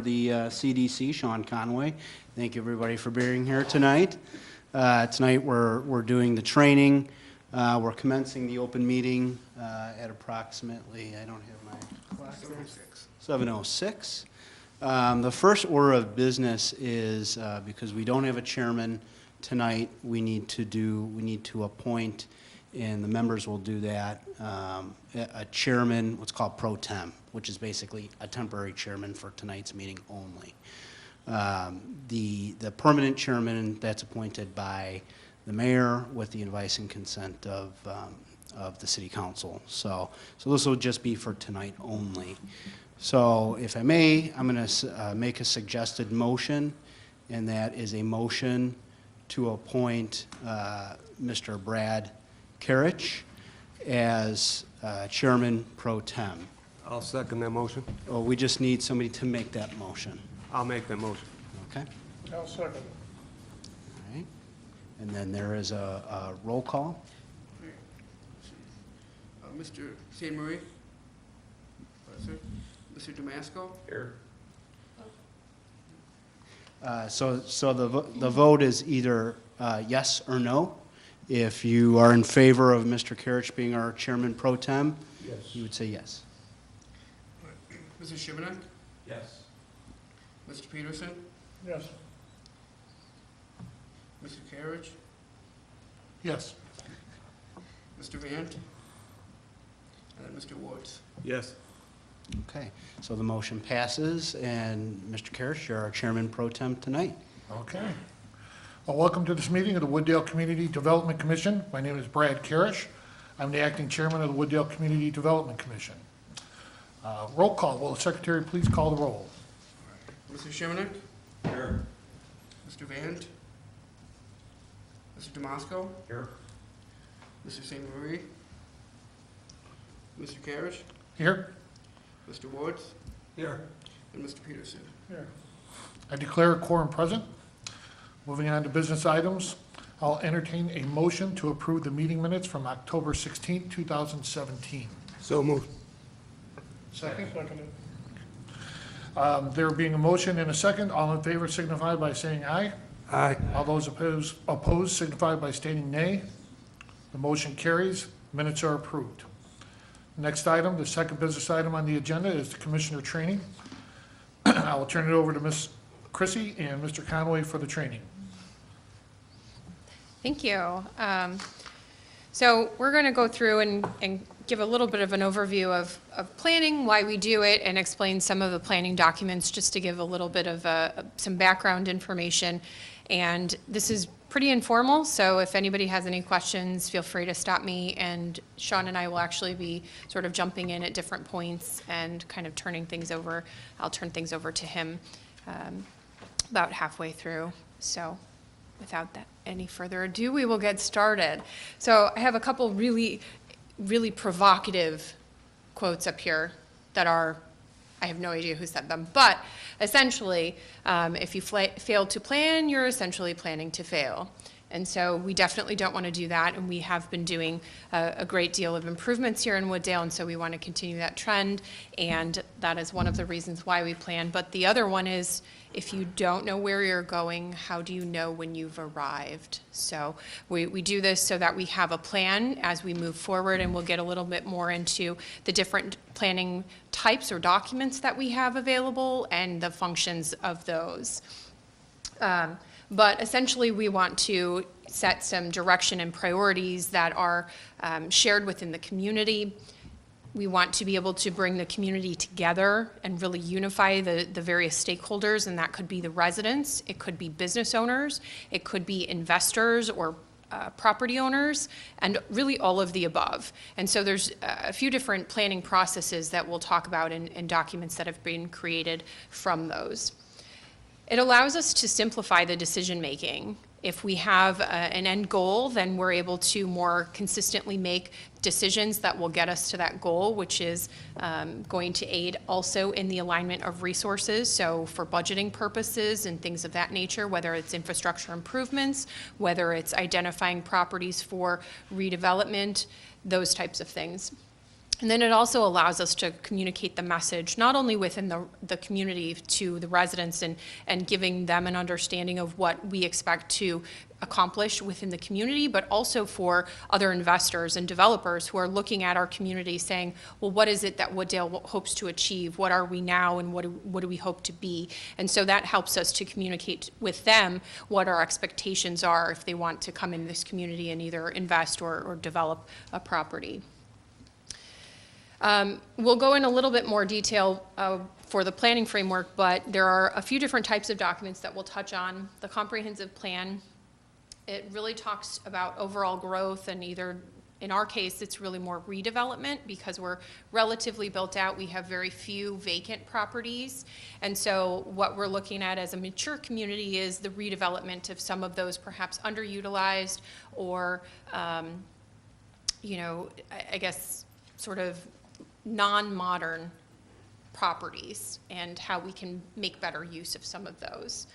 the CDC, Sean Conway. Thank you, everybody, for being here tonight. Tonight, we're doing the training. We're commencing the open meeting at approximately, I don't have my clock there. 7:06. The first order of business is, because we don't have a chairman tonight, we need to appoint, and the members will do that, a chairman, what's called pro tem, which is basically a temporary chairman for tonight's meeting only. The permanent chairman, that's appointed by the mayor with the advice and consent of the city council. So this will just be for tonight only. So if I may, I'm going to make a suggested motion, and that is a motion to appoint Mr. Brad Karich as chairman pro tem. I'll second that motion. Oh, we just need somebody to make that motion. I'll make that motion. Okay? I'll second it. All right. And then there is a roll call. Mr. St. Marie? Present. Mr. Damasco? Here. So the vote is either yes or no. If you are in favor of Mr. Karich being our chairman pro tem, Yes. you would say yes. Mr. Shimanek? Yes. Mr. Peterson? Yes. Mr. Carriage? Yes. Mr. Vant? And Mr. Woods? Yes. Okay, so the motion passes, and Mr. Karich, you're our chairman pro tem tonight. Okay. Well, welcome to this meeting of the Wooddale Community Development Commission. My name is Brad Karich. I'm the acting chairman of the Wooddale Community Development Commission. Roll call. Will the secretary please call the roll? Mr. Shimanek? Here. Mr. Vant? Mr. Damasco? Here. Mr. St. Marie? Mr. Carriage? Here? Mr. Woods? Here. And Mr. Peterson? Here. I declare a quorum present. Moving on to business items, I'll entertain a motion to approve the meeting minutes from October 16, 2017. So moved. Second? There being a motion and a second, all in favor signify by saying aye. Aye. All those opposed signify by stating nay. The motion carries. Minutes are approved. Next item, the second business item on the agenda is the commissioner training. I will turn it over to Ms. Chrissy and Mr. Conway for the training. Thank you. So we're going to go through and give a little bit of an overview of planning, why we do it, and explain some of the planning documents just to give a little bit of some background information. And this is pretty informal, so if anybody has any questions, feel free to stop me, and Sean and I will actually be sort of jumping in at different points and kind of turning things over. I'll turn things over to him about halfway through. So without any further ado, we will get started. So I have a couple really provocative quotes up here that are, I have no idea who said them, but essentially, if you fail to plan, you're essentially planning to fail. And so we definitely don't want to do that, and we have been doing a great deal of improvements here in Wooddale, and so we want to continue that trend, and that is one of the reasons why we plan. But the other one is, if you don't know where you're going, how do you know when you've arrived? So we do this so that we have a plan as we move forward, and we'll get a little bit more into the different planning types or documents that we have available and the functions of those. But essentially, we want to set some direction and priorities that are shared within the community. We want to be able to bring the community together and really unify the various stakeholders, and that could be the residents, it could be business owners, it could be investors or property owners, and really all of the above. And so there's a few different planning processes that we'll talk about in documents that have been created from those. It allows us to simplify the decision making. If we have an end goal, then we're able to more consistently make decisions that will get us to that goal, which is going to aid also in the alignment of resources. So for budgeting purposes and things of that nature, whether it's infrastructure improvements, whether it's identifying properties for redevelopment, those types of things. And then it also allows us to communicate the message, not only within the community to the residents and giving them an understanding of what we expect to accomplish within the community, but also for other investors and developers who are looking at our community saying, well, what is it that Wooddale hopes to achieve? What are we now and what do we hope to be? And so that helps us to communicate with them what our expectations are if they want to come in this community and either invest or develop a property. We'll go in a little bit more detail for the planning framework, but there are a few different types of documents that we'll touch on. The comprehensive plan, it really talks about overall growth, and either, in our case, it's really more redevelopment because we're relatively built out. We have very few vacant properties. And so what we're looking at as a mature community is the redevelopment of some of those perhaps underutilized or, you know, I guess sort of non-modern properties and how we can make better use of some of those.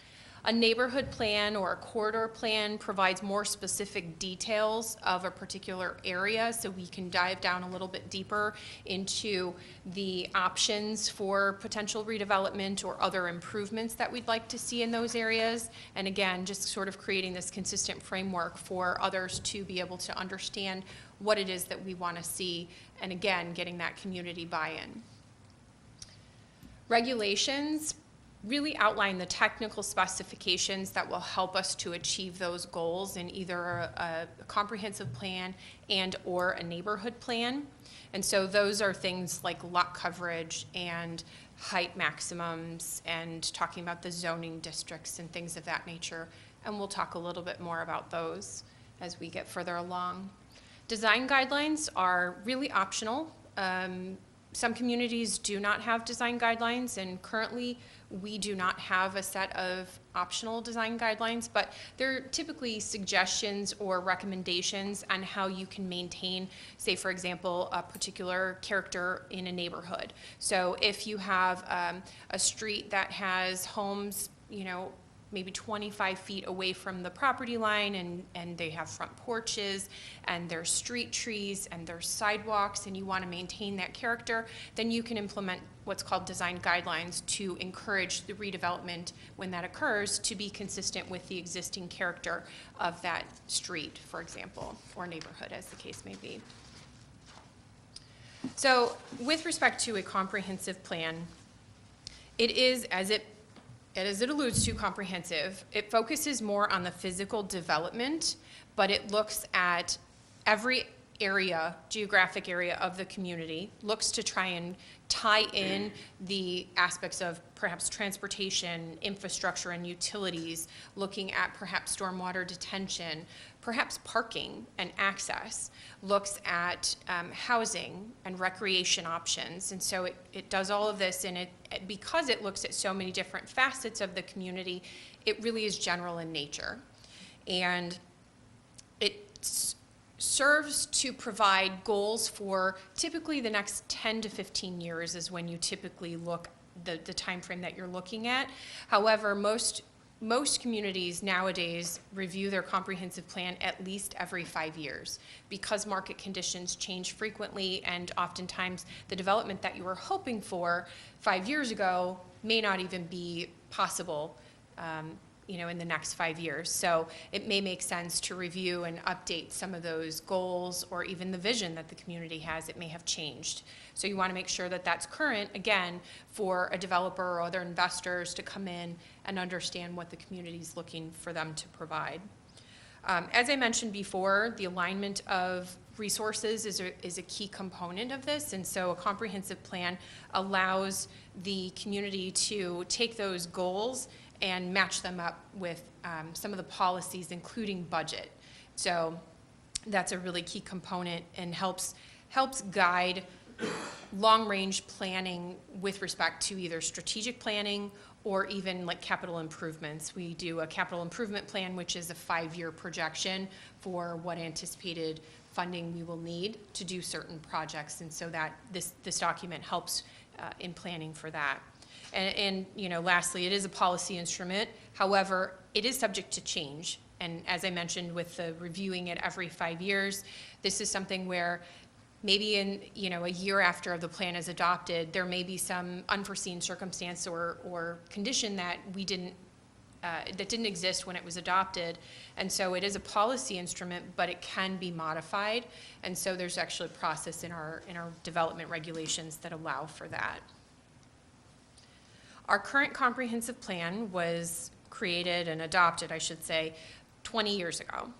A neighborhood plan or a corridor plan provides more specific details of a particular area, so we can dive down a little bit deeper into the options for potential redevelopment or other improvements that we'd like to see in those areas. And again, just sort of creating this consistent framework for others to be able to understand what it is that we want to see, and again, getting that community buy-in. Regulations really outline the technical specifications that will help us to achieve those goals in either a comprehensive plan and or a neighborhood plan. And so those are things like lot coverage and height maximums and talking about the zoning districts and things of that nature. And we'll talk a little bit more about those as we get further along. Design guidelines are really optional. Some communities do not have design guidelines, and currently we do not have a set of optional design guidelines, but they're typically suggestions or recommendations on how you can maintain, say for example, a particular character in a neighborhood. So if you have a street that has homes, you know, maybe 25 feet away from the property line, and they have front porches, and there's street trees, and there's sidewalks, and you want to maintain that character, then you can implement what's called design guidelines to encourage the redevelopment when that occurs to be consistent with the existing character of that street, for example, or neighborhood, as the case may be. So with respect to a comprehensive plan, it is, as it alludes to, comprehensive. It focuses more on the physical development, but it looks at every area, geographic area of the community, looks to try and tie in the aspects of perhaps transportation, infrastructure, and utilities, looking at perhaps stormwater detention, perhaps parking and access, looks at housing and recreation options. And so it does all of this, and because it looks at so many different facets of the community, it really is general in nature. And it serves to provide goals for typically the next 10 to 15 years is when you typically look, the time frame that you're looking at. However, most communities nowadays review their comprehensive plan at least every 5 years because market conditions change frequently, and oftentimes the development that you were hoping for 5 years ago may not even be possible you know, in the next 5 years. So it may make sense to review and update some of those goals, or even the vision that the community has. It may have changed. So you want to make sure that that's current, again, for a developer or other investors to come in and understand what the community is looking for them to provide. As I mentioned before, the alignment of resources is a key component of this, and so a comprehensive plan allows the community to take those goals and match them up with some of the policies, including budget. So that's a really key component and helps guide long-range planning with respect to either strategic planning or even like capital improvements. We do a capital improvement plan, which is a 5-year projection for what anticipated funding we will need to do certain projects, and so that this document helps in planning for that. And you know, lastly, it is a policy instrument. However, it is subject to change. And as I mentioned, with the reviewing it every 5 years, this is something where maybe in, a year after the plan is adopted, there may be some unforeseen circumstance or condition that that didn't exist when it was adopted. And so it is a policy instrument, but it can be modified. And so there's actually a process in our development regulations that allow for that. Our current comprehensive plan was created and adopted, I should say, 20 years ago.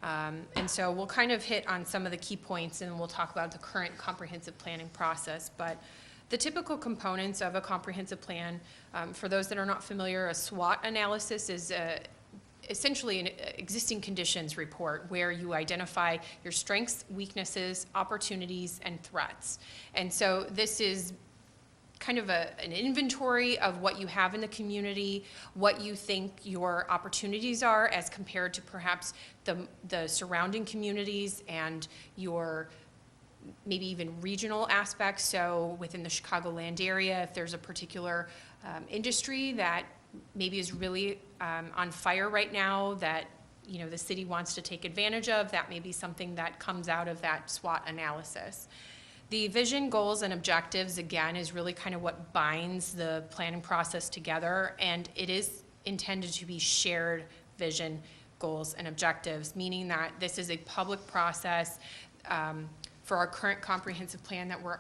And so we'll kind of hit on some of the key points, and we'll talk about the current comprehensive planning process. But the typical components of a comprehensive plan, for those that are not familiar, a SWOT analysis is essentially an existing conditions report where you identify your strengths, weaknesses, opportunities, and threats. And so this is kind of an inventory of what you have in the community, what you think your opportunities are as compared to perhaps the surrounding communities and your maybe even regional aspects. So within the Chicagoland area, if there's a particular industry that maybe is really on fire right now that the city wants to take advantage of, that may be something that comes out of that SWOT analysis. The vision, goals, and objectives, again, is really kind of what binds the planning process together, and it is intended to be shared vision, goals, and objectives, meaning that this is a public process. For our current comprehensive plan that we're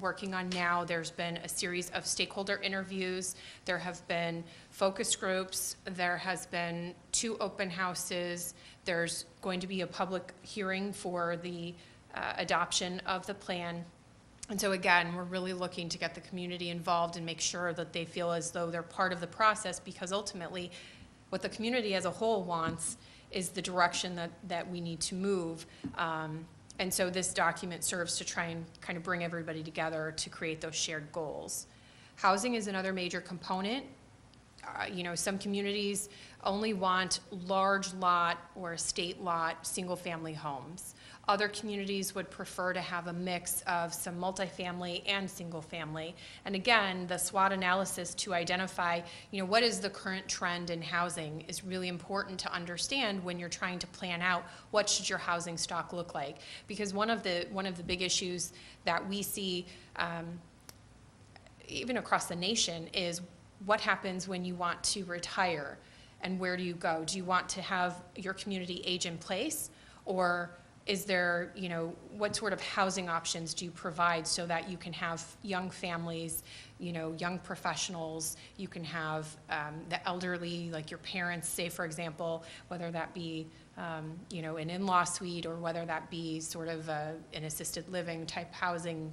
working on now, there's been a series of stakeholder interviews. There have been focus groups. There has been 2 open houses. There's going to be a public hearing for the adoption of the plan. And so again, we're really looking to get the community involved and make sure that they feel as though they're part of the process, because ultimately what the community as a whole wants is the direction that we need to move. And so this document serves to try and kind of bring everybody together to create those shared goals. Housing is another major component. Some communities only want large lot or estate lot, single-family homes. Other communities would prefer to have a mix of some multifamily and single-family. And again, the SWOT analysis to identify, what is the current trend in housing is really important to understand when you're trying to plan out what should your housing stock look like. Because one of the big issues that we see even across the nation is what happens when you want to retire, and where do you go? Do you want to have your community age in place, or is there, what sort of housing options do you provide so that you can have young families, young professionals, you can have the elderly, like your parents, say, for example, whether that be, an in-law suite or whether that be sort of an assisted living type housing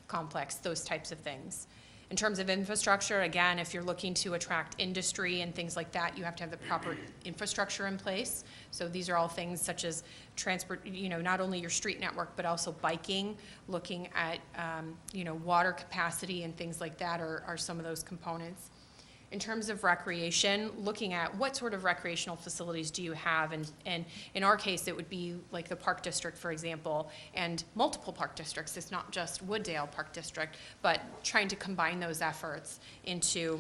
complex, those types of things. In terms of infrastructure, again, if you're looking to attract industry and things like that, you have to have the proper infrastructure in place. So these are all things such as transport, not only your street network, but also biking, looking at, water capacity and things like that are some of those components. In terms of recreation, looking at what sort of recreational facilities do you have, and in our case, it would be like the Park District, for example, and multiple park districts. It's not just Wooddale Park District, but trying to combine those efforts into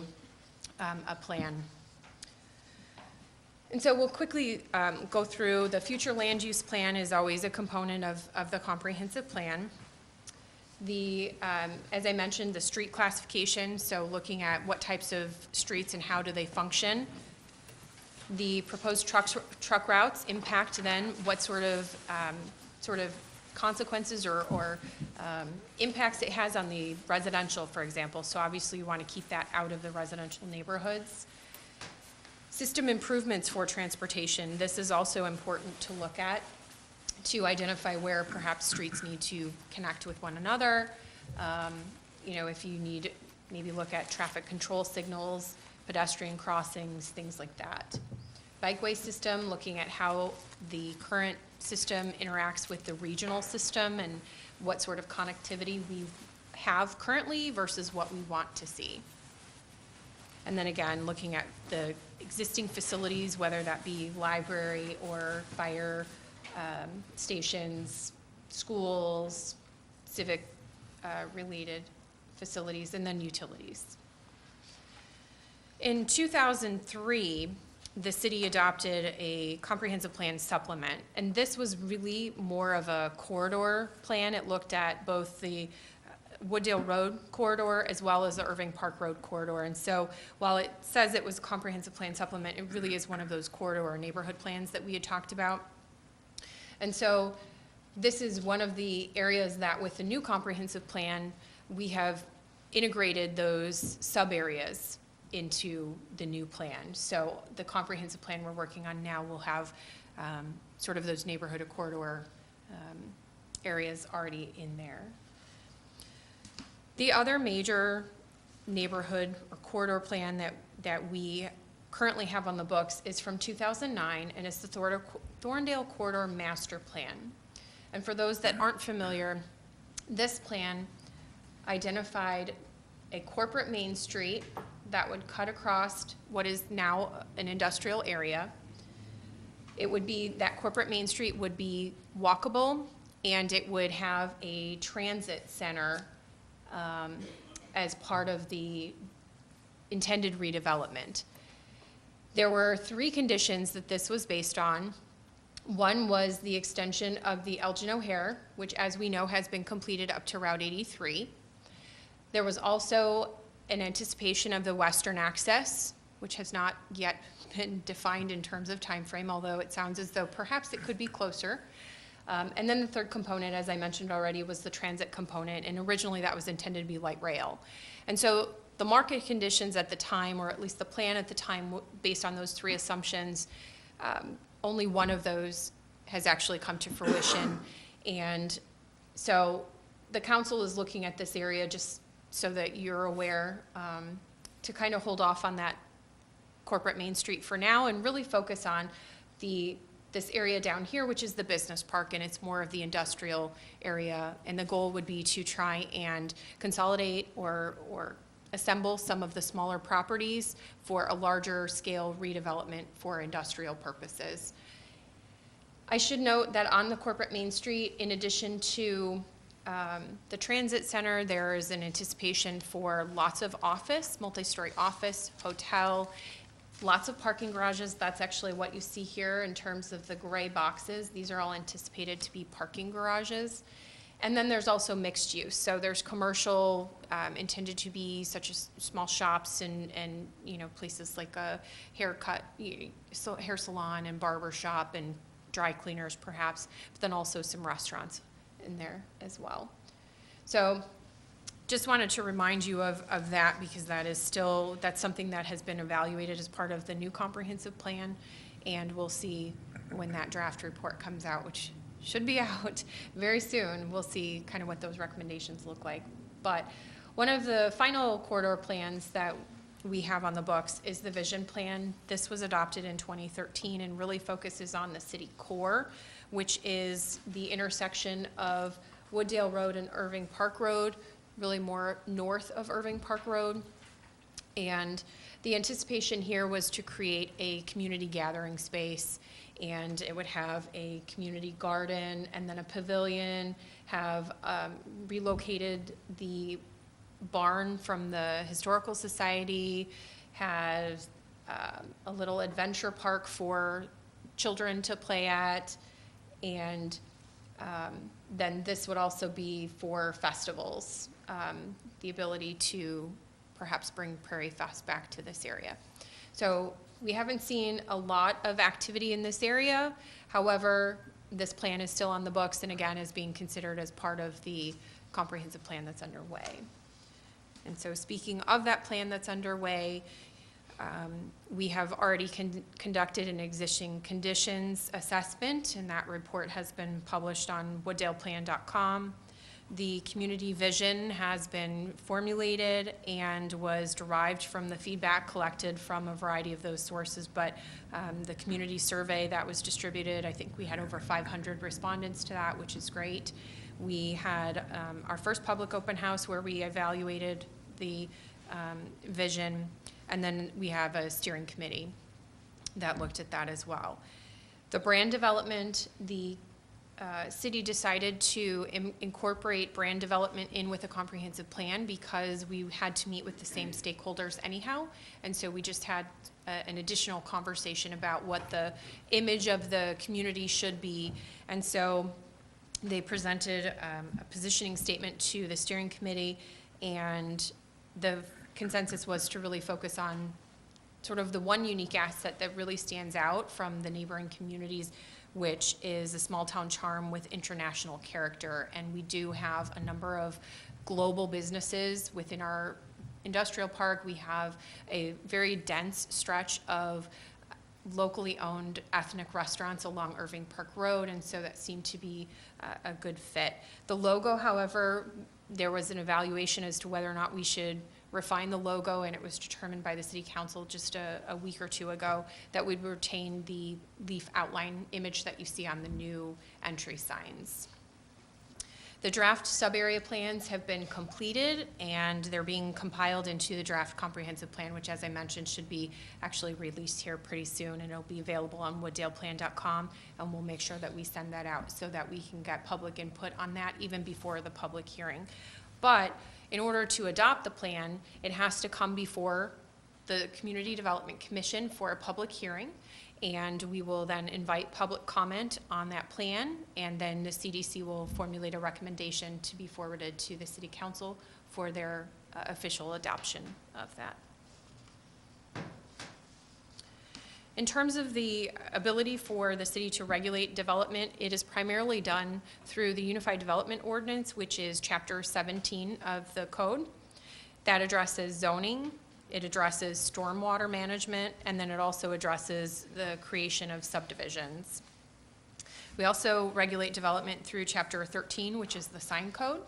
a plan. And so we'll quickly go through. The future land use plan is always a component of the comprehensive plan. As I mentioned, the street classification, so looking at what types of streets and how do they function. The proposed truck routes impact then what sort of consequences or impacts it has on the residential, for example. So obviously you want to keep that out of the residential neighborhoods. System improvements for transportation. This is also important to look at, to identify where perhaps streets need to connect with one another. If you need, maybe look at traffic control signals, pedestrian crossings, things like that. Bikeway system, looking at how the current system interacts with the regional system and what sort of connectivity we have currently versus what we want to see. And then again, looking at the existing facilities, whether that be library or fire stations, schools, civic related facilities, and then utilities. In 2003, the city adopted a comprehensive plan supplement. And this was really more of a corridor plan. It looked at both the Wooddale Road corridor as well as the Irving Park Road corridor. And so while it says it was a comprehensive plan supplement, it really is one of those corridor or neighborhood plans that we had talked about. And so this is one of the areas that with the new comprehensive plan, we have integrated those sub-areas into the new plan. So the comprehensive plan we're working on now will have sort of those neighborhood or corridor areas already in there. The other major neighborhood or corridor plan that we currently have on the books is from 2009, and it's the Thorndale Corridor Master Plan. And for those that aren't familiar, this plan identified a corporate main street that would cut across what is now an industrial area. It would be, that corporate main street would be walkable, and it would have a transit center as part of the intended redevelopment. There were 3 conditions that this was based on. One was the extension of the Elgin O'Hare, which, as we know, has been completed up to Route 83. There was also an anticipation of the western access, which has not yet been defined in terms of time frame, although it sounds as though perhaps it could be closer. And then the third component, as I mentioned already, was the transit component, and originally that was intended to be light rail. And so the market conditions at the time, or at least the plan at the time, based on those 3 assumptions, only one of those has actually come to fruition. And so the council is looking at this area, just so that you're aware, to kind of hold off on that corporate main street for now and really focus on this area down here, which is the business park, and it's more of the industrial area. And the goal would be to try and consolidate or assemble some of the smaller properties for a larger scale redevelopment for industrial purposes. I should note that on the corporate main street, in addition to the transit center, there is an anticipation for lots of office, multi-story office, hotel, lots of parking garages. That's actually what you see here in terms of the gray boxes. These are all anticipated to be parking garages. And then there's also mixed use. So there's commercial intended to be such as small shops and you know, places like a haircut, hair salon and barber shop and dry cleaners perhaps, but then also some restaurants in there as well. So just wanted to remind you of that, because that's something that has been evaluated as part of the new comprehensive plan, and we'll see when that draft report comes out, which should be out very soon. We'll see kind of what those recommendations look like. But one of the final corridor plans that we have on the books is the vision plan. This was adopted in 2013 and really focuses on the city core, which is the intersection of Wooddale Road and Irving Park Road, really more north of Irving Park Road. And the anticipation here was to create a community gathering space, and it would have a community garden and then a pavilion, have relocated the barn from the Historical Society, has a little adventure park for children to play at, and then this would also be for festivals, the ability to perhaps bring Prairie Fest back to this area. So we haven't seen a lot of activity in this area. However, this plan is still on the books and again is being considered as part of the comprehensive plan that's underway. And so speaking of that plan that's underway, we have already conducted an existing conditions assessment, and that report has been published on wooddaleplan.com. The community vision has been formulated and was derived from the feedback collected from a variety of those sources, but the community survey that was distributed, I think we had over 500 respondents to that, which is great. We had our first public open house where we evaluated the vision, and then we have a steering committee that looked at that as well. The brand development, the city decided to incorporate brand development in with a comprehensive plan because we had to meet with the same stakeholders anyhow. And so we just had an additional conversation about what the image of the community should be. And so they presented a positioning statement to the steering committee, and the consensus was to really focus on sort of the one unique asset that really stands out from the neighboring communities, which is a small town charm with international character. And we do have a number of global businesses within our industrial park. We have a very dense stretch of locally owned ethnic restaurants along Irving Park Road, and so that seemed to be a good fit. The logo, however, there was an evaluation as to whether or not we should refine the logo, and it was determined by the city council just a week or two ago that we'd retain the leaf outline image that you see on the new entry signs. The draft sub-area plans have been completed, and they're being compiled into the draft comprehensive plan, which, as I mentioned, should be actually released here pretty soon, and it'll be available on wooddale.plan.com, and we'll make sure that we send that out so that we can get public input on that even before the public hearing. But in order to adopt the plan, it has to come before the Community Development Commission for a public hearing, and we will then invite public comment on that plan, and then the CDC will formulate a recommendation to be forwarded to the City Council for their official adoption of that. In terms of the ability for the city to regulate development, it is primarily done through the Unified Development Ordinance, which is Chapter 17 of the code. That addresses zoning, it addresses stormwater management, and then it also addresses the creation of subdivisions. We also regulate development through Chapter 13, which is the sign code.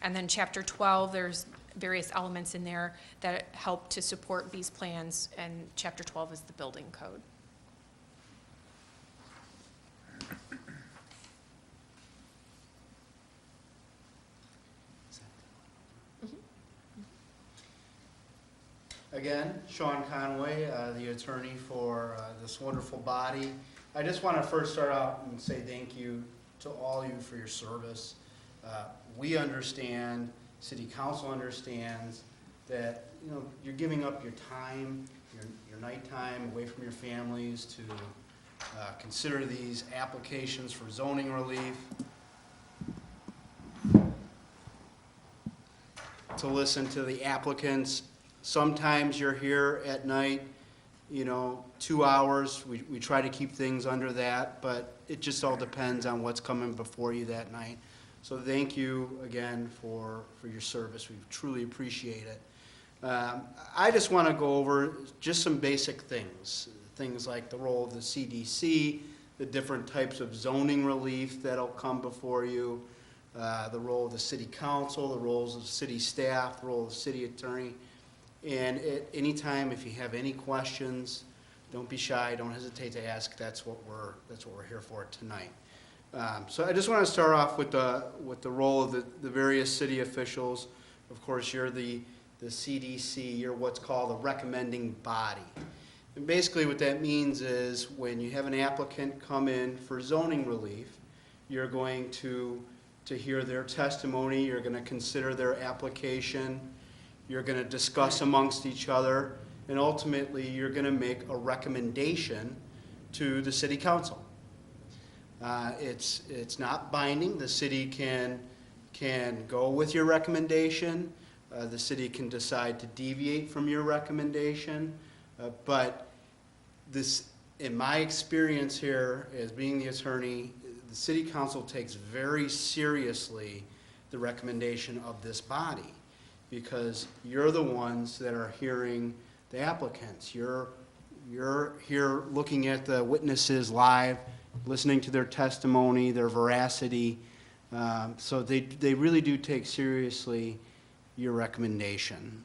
And then Chapter 12, there's various elements in there that help to support these plans, and Chapter 12 is the building code. Again, Sean Conway, the attorney for this wonderful body. I just want to first start out and say thank you to all of you for your service. We understand, City Council understands that you're giving up your time, your nighttime away from your families to consider these applications for zoning relief, to listen to the applicants. Sometimes you're here at night, 2 hours. We try to keep things under that, but it just all depends on what's coming before you that night. So thank you again for your service. We truly appreciate it. I just want to go over just some basic things like the role of the CDC, the different types of zoning relief that'll come before you, the role of the City Council, the roles of city staff, the role of the city attorney. And at any time, if you have any questions, don't be shy. Don't hesitate to ask. That's what we're here for tonight. So I just want to start off with the role of the various city officials. Of course, you're the CDC. You're what's called a recommending body. And basically, what that means is when you have an applicant come in for zoning relief, you're going to hear their testimony. You're going to consider their application. You're going to discuss amongst each other, and ultimately you're going to make a recommendation to the City Council. It's not binding. The city can go with your recommendation. The city can decide to deviate from your recommendation. But this, in my experience here as being the attorney, the City Council takes very seriously the recommendation of this body, because you're the ones that are hearing the applicants. You're here looking at the witnesses live, listening to their testimony, their veracity. So they really do take seriously your recommendation.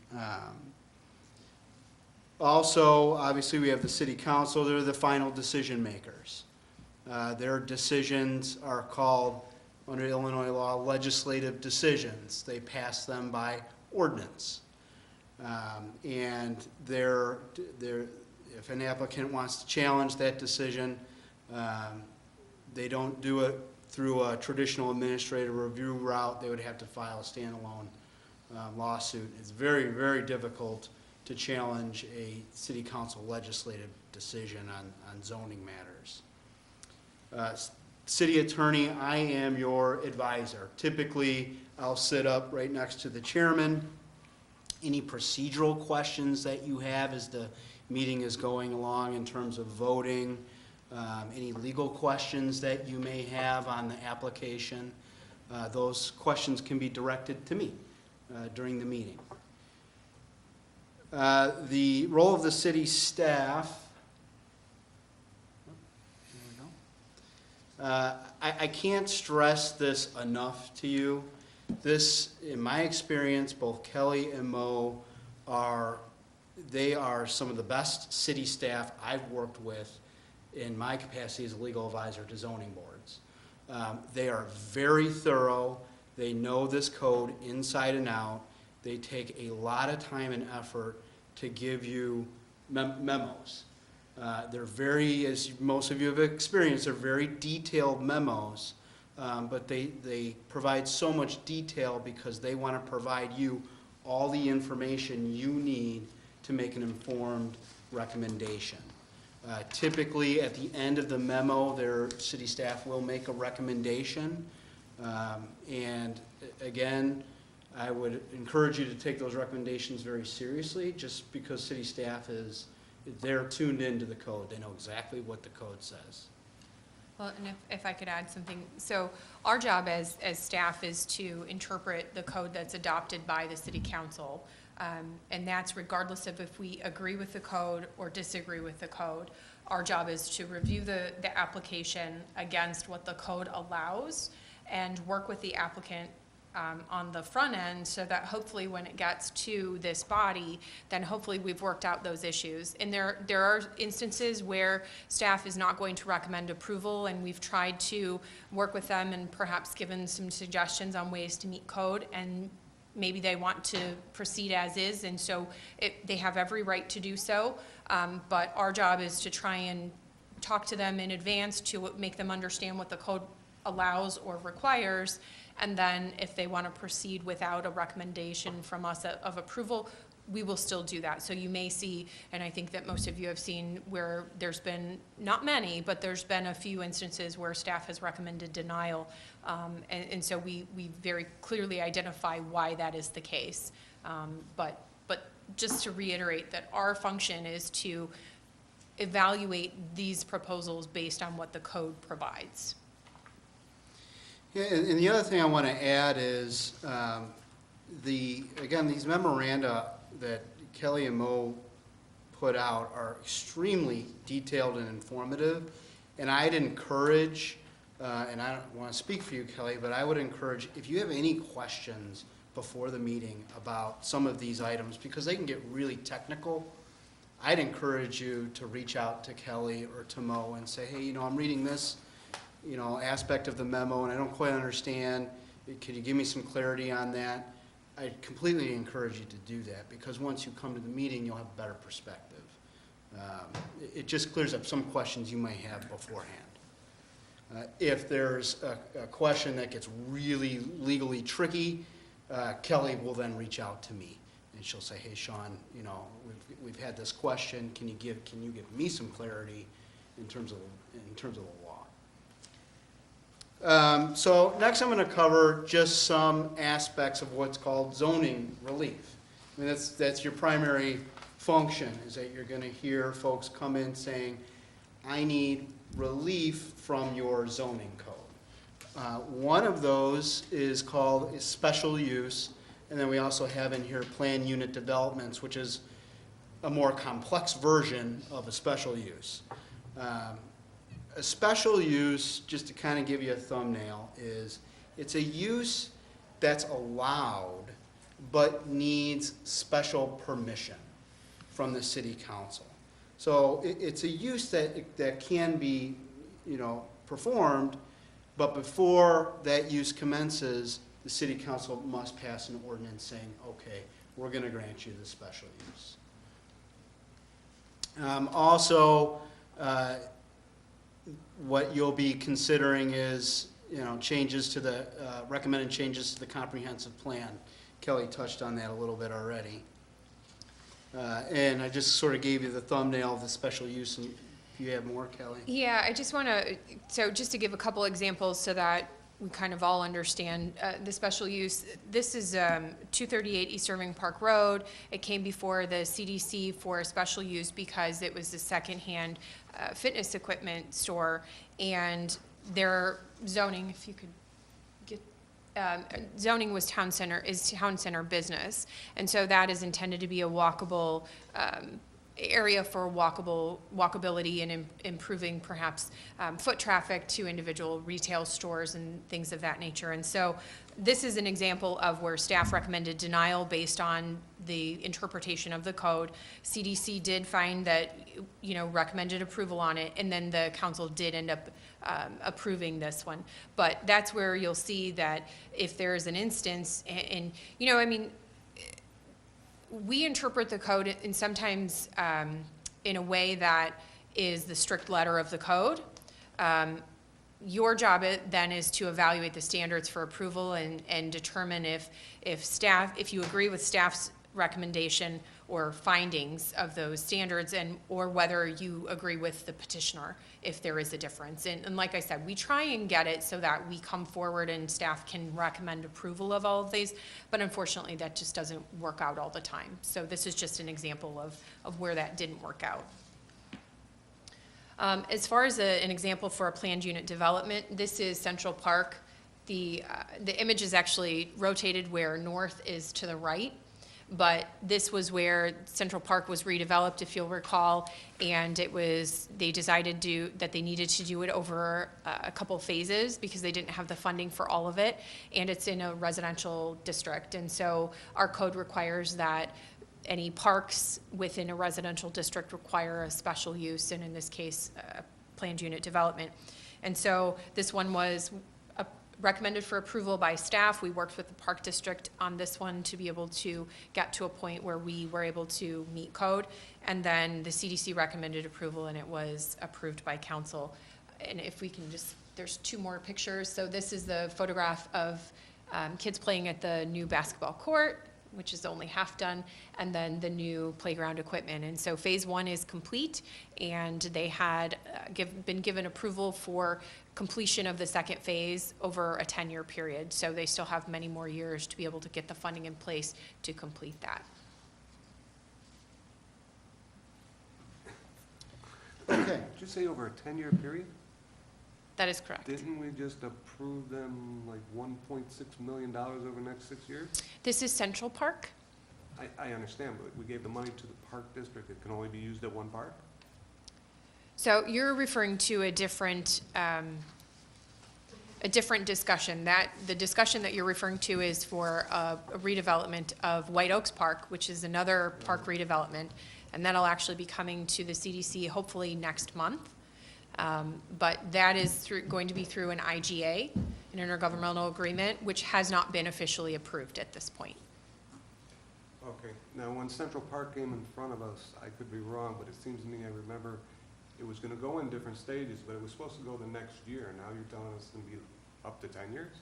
Also, obviously, we have the City Council. They're the final decision makers. Their decisions are called, under Illinois law, legislative decisions. They pass them by ordinance. And if an applicant wants to challenge that decision, they don't do it through a traditional administrative review route, they would have to file a standalone lawsuit. It's very, very difficult to challenge a city council legislative decision on zoning matters. City attorney, I am your advisor. Typically, I'll sit up right next to the chairman. Any procedural questions that you have as the meeting is going along in terms of voting, any legal questions that you may have on the application, those questions can be directed to me during the meeting. The role of the city staff. I can't stress this enough to you. This, in my experience, both Kelly and Mo they are some of the best city staff I've worked with in my capacity as a legal advisor to zoning boards. They are very thorough. They know this code inside and out. They take a lot of time and effort to give you memos. They're very, as most of you have experienced, they're very detailed memos, but they provide so much detail because they want to provide you all the information you need to make an informed recommendation. Typically, at the end of the memo, their city staff will make a recommendation. And again, I would encourage you to take those recommendations very seriously, just because city staff they're tuned into the code. They know exactly what the code says. Well, and if I could add something, so our job as staff is to interpret the code that's adopted by the city council, and that's regardless of if we agree with the code or disagree with the code. Our job is to review the application against what the code allows and work with the applicant on the front end, so that hopefully when it gets to this body, then hopefully we've worked out those issues. And there are instances where staff is not going to recommend approval, and we've tried to work with them and perhaps given some suggestions on ways to meet code, and maybe they want to proceed as is, and so they have every right to do so. But our job is to try and talk to them in advance to make them understand what the code allows or requires. And then if they want to proceed without a recommendation from us of approval, we will still do that. So you may see, and I think that most of you have seen, where there's been, not many, but there's been a few instances where staff has recommended denial. And so we very clearly identify why that is the case. But just to reiterate that our function is to evaluate these proposals based on what the code provides. Yeah, and the other thing I want to add is, again, these memoranda that Kelly and Mo put out are extremely detailed and informative, and I'd encourage, and I don't want to speak for you, Kelly, but I would encourage, if you have any questions before the meeting about some of these items, because they can get really technical, I'd encourage you to reach out to Kelly or to Mo and say, hey, I'm reading this aspect of the memo, and I don't quite understand. Could you give me some clarity on that? I completely encourage you to do that, because once you come to the meeting, you'll have a better perspective. It just clears up some questions you might have beforehand. If there's a question that gets really legally tricky, Kelly will then reach out to me, and she'll say, hey, Sean, we've had this question. Can you give me some clarity in terms of the law? So next I'm going to cover just some aspects of what's called zoning relief. I mean, that's your primary function, is that you're going to hear folks come in saying, I need relief from your zoning code. One of those is called special use, and then we also have in here planned unit developments, which is a more complex version of a special use. A special use, just to kind of give you a thumbnail, it's a use that's allowed but needs special permission from the city council. So it's a use that can be, performed, but before that use commences, the city council must pass an ordinance saying, okay, we're going to grant you the special use. Also, what you'll be considering is changes to the, recommended changes to the comprehensive plan. Kelly touched on that a little bit already. And I just sort of gave you the thumbnail of the special use, and if you have more, Kelly. Yeah, I just want to, so just to give a couple examples so that we kind of all understand the special use. This is 238 East Irving Park Road. It came before the CDC for a special use because it was a secondhand fitness equipment store, and their zoning, if you could get, zoning was town center business, and so that is intended to be a walkable area for walkability and improving perhaps foot traffic to individual retail stores and things of that nature. And so this is an example of where staff recommended denial based on the interpretation of the code. CDC did find that, recommended approval on it, and then the council did end up approving this one. But that's where you'll see that if there is an instance, and we interpret the code in sometimes in a way that is the strict letter of the code. Your job then is to evaluate the standards for approval and determine if you agree with staff's recommendation or findings of those standards, or whether you agree with the petitioner if there is a difference. And like I said, we try and get it so that we come forward and staff can recommend approval of all of these, but unfortunately that just doesn't work out all the time. So this is just an example of where that didn't work out. As far as an example for a planned unit development, this is Central Park. The image is actually rotated where north is to the right, but this was where Central Park was redeveloped, if you'll recall, and they decided that they needed to do it over a couple phases because they didn't have the funding for all of it, and it's in a residential district. And so our code requires that any parks within a residential district require a special use, and in this case, planned unit development. And so this one was recommended for approval by staff. We worked with the park district on this one to be able to get to a point where we were able to meet code. And then the CDC recommended approval, and it was approved by council. And if we can there's two more pictures. So this is the photograph of kids playing at the new basketball court, which is only half done, and then the new playground equipment. And so phase one is complete, and they had been given approval for completion of the second phase over a 10-year period. So they still have many more years to be able to get the funding in place to complete that. Okay. Did you say over a 10-year period? That is correct. Didn't we just approve them like $1.6 million over the next 6 years? This is Central Park. I understand, but we gave the money to the park district. It can only be used at one park? So you're referring to a different discussion. The discussion that you're referring to is for a redevelopment of White Oaks Park, which is another park redevelopment, and that'll actually be coming to the CDC hopefully next month. But that is going to be through an IGA, an intergovernmental agreement, which has not been officially approved at this point. Okay. Now, when Central Park came in front of us, I could be wrong, but it seems to me I remember it was going to go in different stages, but it was supposed to go the next year. Now you're telling us it's going to be up to 10 years?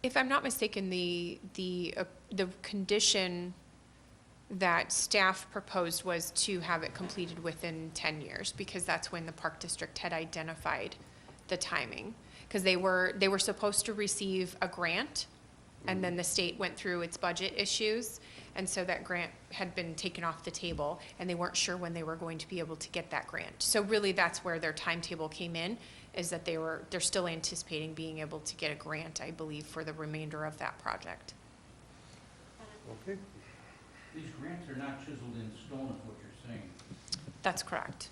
If I'm not mistaken, the condition that staff proposed was to have it completed within 10 years, because that's when the park district had identified the timing. Because they were supposed to receive a grant, and then the state went through its budget issues, and so that grant had been taken off the table, and they weren't sure when they were going to be able to get that grant. So really, that's where their timetable came in, is that they're still anticipating being able to get a grant, I believe, for the remainder of that project. Okay. These grants are not chiseled in stone, is what you're saying. That's correct.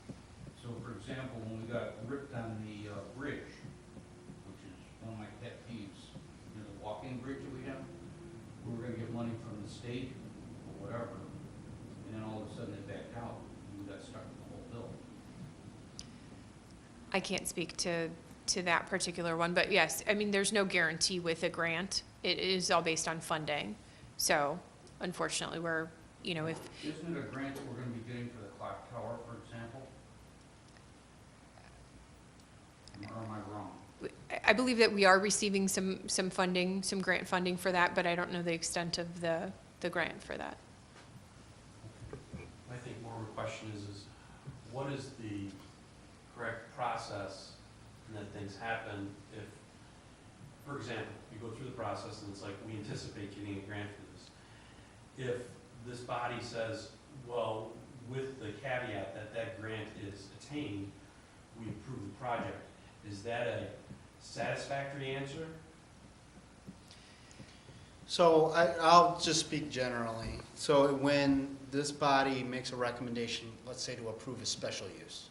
So, for example, when we got ripped on the bridge, which is one of my pet peeves, the walking bridge that we have, we were gonna get money from the state or whatever, and then all of a sudden it backed out, and we got stuck with the whole bill. I can't speak to that particular one, but yes, I mean, there's no guarantee with a grant. It is all based on funding. So unfortunately, if... Isn't it a grant that we're gonna be getting for the clock tower, for example? Or am I wrong? I believe that we are receiving some funding, some grant funding for that, but I don't know the extent of the grant for that. I think more of a question is what is the correct process and that things happen if, for example, you go through the process and it's like, we anticipate getting a grant for this. If this body says, well, with the caveat that that grant is attained, we approve the project, is that a satisfactory answer? So I'll just speak generally. So when this body makes a recommendation, let's say to approve a special use,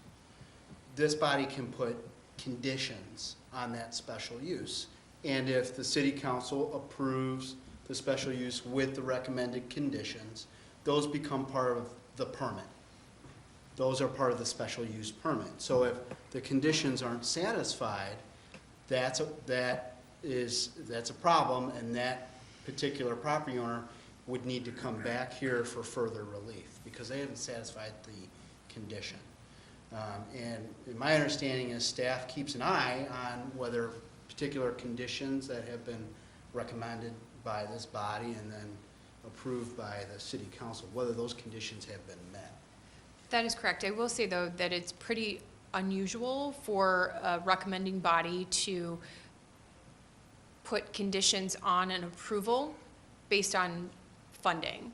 this body can put conditions on that special use. And if the city council approves the special use with the recommended conditions, those become part of the permit. Those are part of the special use permit. So if the conditions aren't satisfied, that's a problem, and that particular property owner would need to come back here for further relief because they haven't satisfied the condition. And my understanding is staff keeps an eye on whether particular conditions that have been recommended by this body and then approved by the city council, whether those conditions have been met. That is correct. I will say, though, that it's pretty unusual for a recommending body to put conditions on an approval based on funding.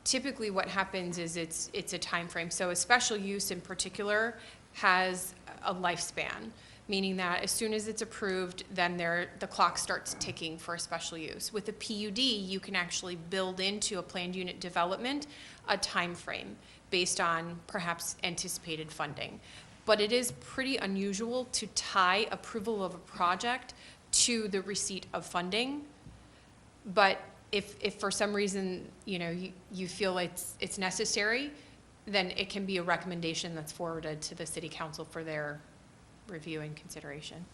Typically, what happens is it's a time frame. So a special use in particular has a lifespan, meaning that as soon as it's approved, then the clock starts ticking for a special use. With a PUD, you can actually build into a planned unit development a time frame based on perhaps anticipated funding. But it is pretty unusual to tie approval of a project to the receipt of funding. But if for some reason, you feel it's necessary, then it can be a recommendation that's forwarded to the city council for their review and consideration.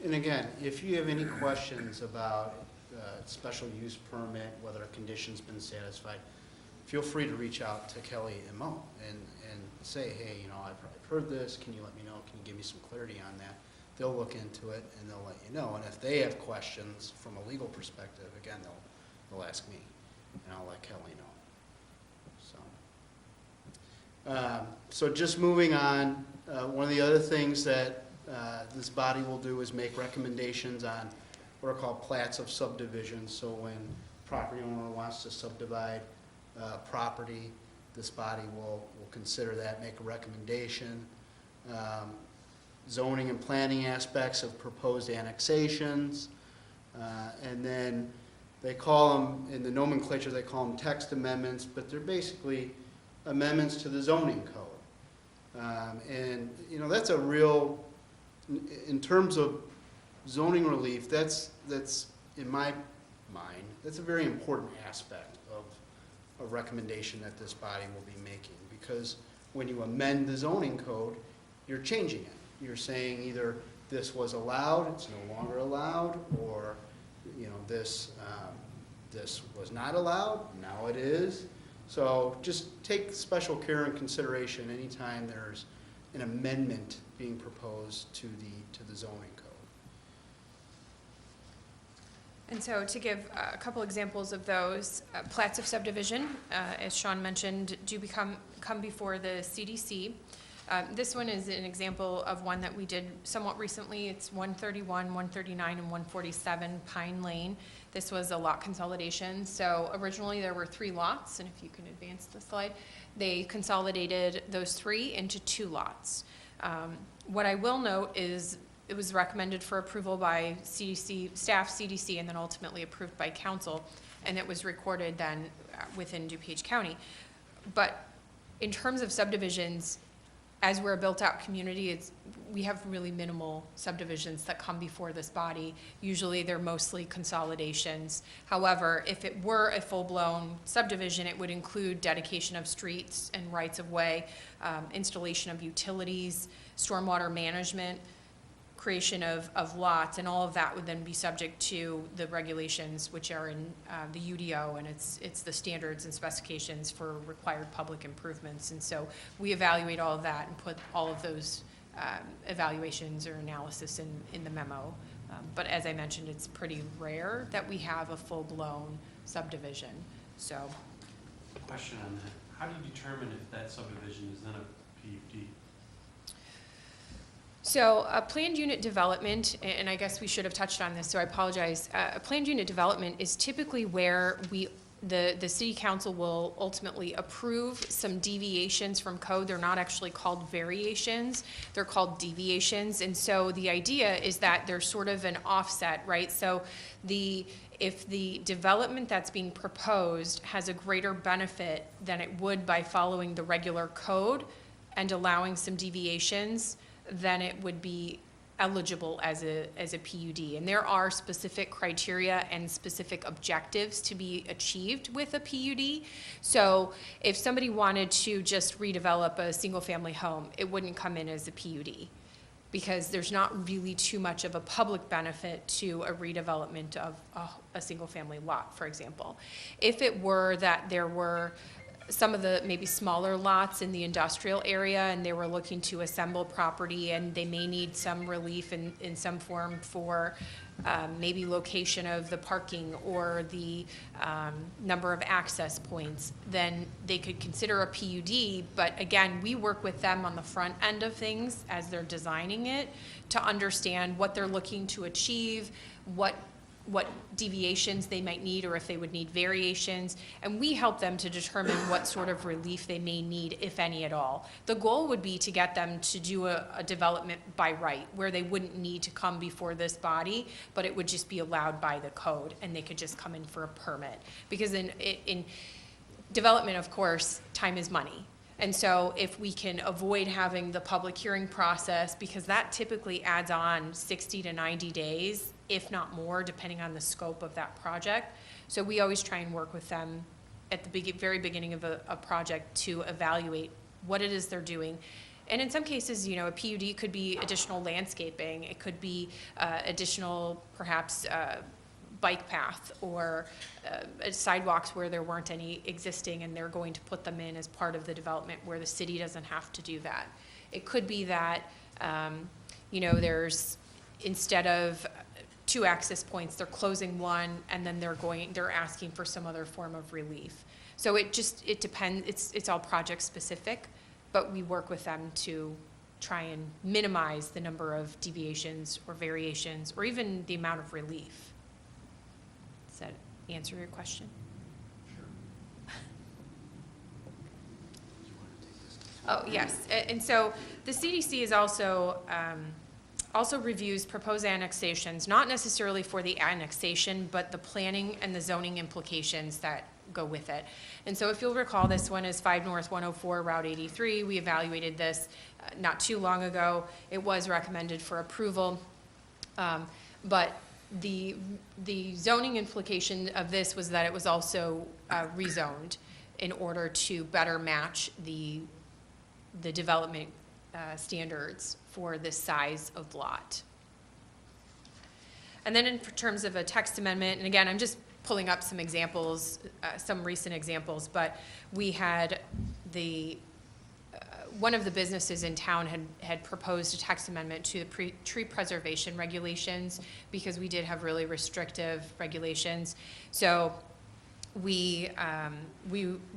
And again, if you have any questions about special use permit, whether a condition's been satisfied, feel free to reach out to Kelly and Mo and say, hey, I've heard this, can you let me know, can you give me some clarity on that? They'll look into it and they'll let you know. And if they have questions from a legal perspective, again, they'll ask me and I'll let Kelly know. So just moving on, one of the other things that this body will do is make recommendations on what are called plats of subdivisions. So when property owner wants to subdivide property, this body will consider that, make a recommendation. Zoning and planning aspects of proposed annexations, and then they call them, in the nomenclature they call them text amendments, but they're basically amendments to the zoning code. And that's a real, in terms of zoning relief, that's in my mind, that's a very important aspect of a recommendation that this body will be making, because when you amend the zoning code, you're changing it. You're saying either this was allowed, it's no longer allowed, or this was not allowed, now it is. So just take special care and consideration anytime there's an amendment being proposed to the zoning code. And so to give a couple examples of those, plats of subdivision, as Sean mentioned, do come before the CDC. This one is an example of one that we did somewhat recently. It's 131, 139, and 147 Pine Lane. This was a lot consolidation. So originally there were 3 lots, and if you can advance the slide, they consolidated those 3 into 2 lots. What I will note is it was recommended for approval by CDC, staff, CDC, and then ultimately approved by council, and it was recorded then within DuPage County. But in terms of subdivisions, as we're a built-out community, we have really minimal subdivisions that come before this body. Usually they're mostly consolidations. However, if it were a full-blown subdivision, it would include dedication of streets and rights-of-way, installation of utilities, stormwater management, creation of lots, and all of that would then be subject to the regulations which are in the UDO, and it's the standards and specifications for required public improvements. And so we evaluate all of that and put all of those evaluations or analysis in the memo. But as I mentioned, it's pretty rare that we have a full-blown subdivision, so. Question on that. How do you determine if that subdivision is then a PUD? So a planned unit development, and I guess we should have touched on this, so I apologize. A planned unit development is typically where the city council will ultimately approve some deviations from code. They're not actually called variations, they're called deviations. And so the idea is that there's sort of an offset, right? So if the development that's being proposed has a greater benefit than it would by following the regular code and allowing some deviations, then it would be eligible as a PUD. And there are specific criteria and specific objectives to be achieved with a PUD. So if somebody wanted to just redevelop a single-family home, it wouldn't come in as a PUD, because there's not really too much of a public benefit to a redevelopment of a single-family lot, for example. If it were that there were some of the maybe smaller lots in the industrial area and they were looking to assemble property and they may need some relief in some form for maybe location of the parking or the number of access points, then they could consider a PUD. But again, we work with them on the front end of things as they're designing it to understand what they're looking to achieve, what deviations they might need, or if they would need variations, and we help them to determine what sort of relief they may need, if any at all. The goal would be to get them to do a development by right, where they wouldn't need to come before this body, but it would just be allowed by the code, and they could just come in for a permit. Because in development, of course, time is money. And so if we can avoid having the public hearing process, because that typically adds on 60 to 90 days, if not more, depending on the scope of that project. So we always try and work with them at the very beginning of a project to evaluate what it is they're doing. And in some cases, you know, a PUD could be additional landscaping. It could be additional, perhaps, bike path or sidewalks where there weren't any existing and they're going to put them in as part of the development where the city doesn't have to do that. It could be that, you know, there's, instead of 2 access points, they're closing one and then they're asking for some other form of relief. So it depends, it's all project specific, but we work with them to try and minimize the number of deviations or variations or even the amount of relief. Does that answer your question? Sure. Oh, yes. And so the CDC is also reviews proposed annexations, not necessarily for the annexation, but the planning and the zoning implications that go with it. And so if you'll recall, this one is 5 North 104 Route 83. We evaluated this not too long ago. It was recommended for approval, but the zoning implication of this was that it was also rezoned in order to better match the development standards for this size of lot. And then in terms of a text amendment, and again, I'm just pulling up some examples, some recent examples, but we had one of the businesses in town had proposed a text amendment to the tree preservation regulations because we did have really restrictive regulations. So we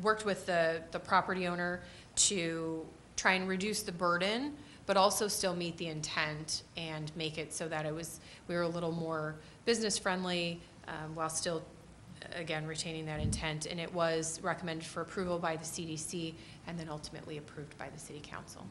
worked with the property owner to try and reduce the burden, but also still meet the intent and make it so that we were a little more business friendly while still, again, retaining that intent. And it was recommended for approval by the CDC and then ultimately approved by the City Council.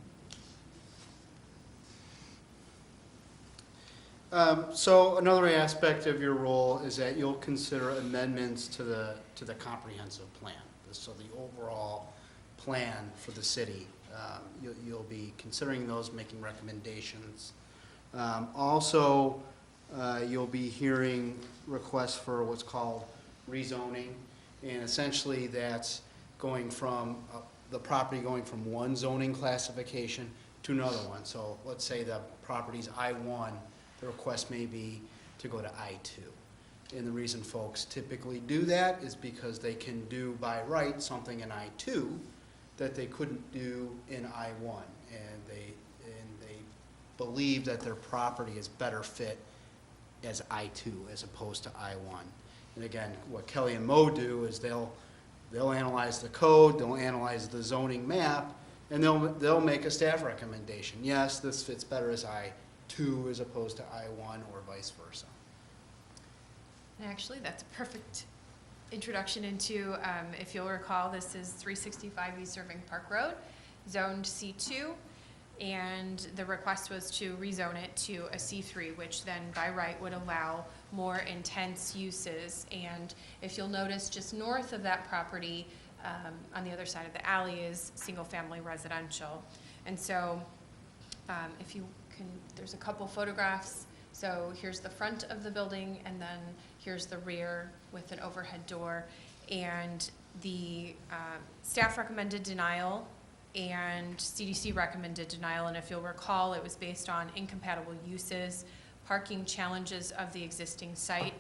So another aspect of your role is that you'll consider amendments to the comprehensive plan. So the overall plan for the city. You'll be considering those, making recommendations. Also, you'll be hearing requests for what's called rezoning, and essentially that's going from the property going from one zoning classification to another one. So let's say the property's I-1, the request may be to go to I-2. And the reason folks typically do that is because they can do by right something in I-2 that they couldn't do in I-1, and they believe that their property is better fit as I-2 as opposed to I-1. And again, what Kelly and Mo do is they'll analyze the code, they'll analyze the zoning map, and they'll make a staff recommendation. Yes, this fits better as I-2 as opposed to I-1 or vice versa. And actually, that's a perfect introduction into, if you'll recall, this is 365 East Irving Park Road, zoned C2, and the request was to rezone it to a C3, which then by right would allow more intense uses. And if you'll notice, just north of that property, on the other side of the alley, is single-family residential. And so, if you can, there's a couple photographs. So here's the front of the building, and then here's the rear with an overhead door. And the staff recommended denial, and CDC recommended denial. And if you'll recall, it was based on incompatible uses, parking challenges of the existing site,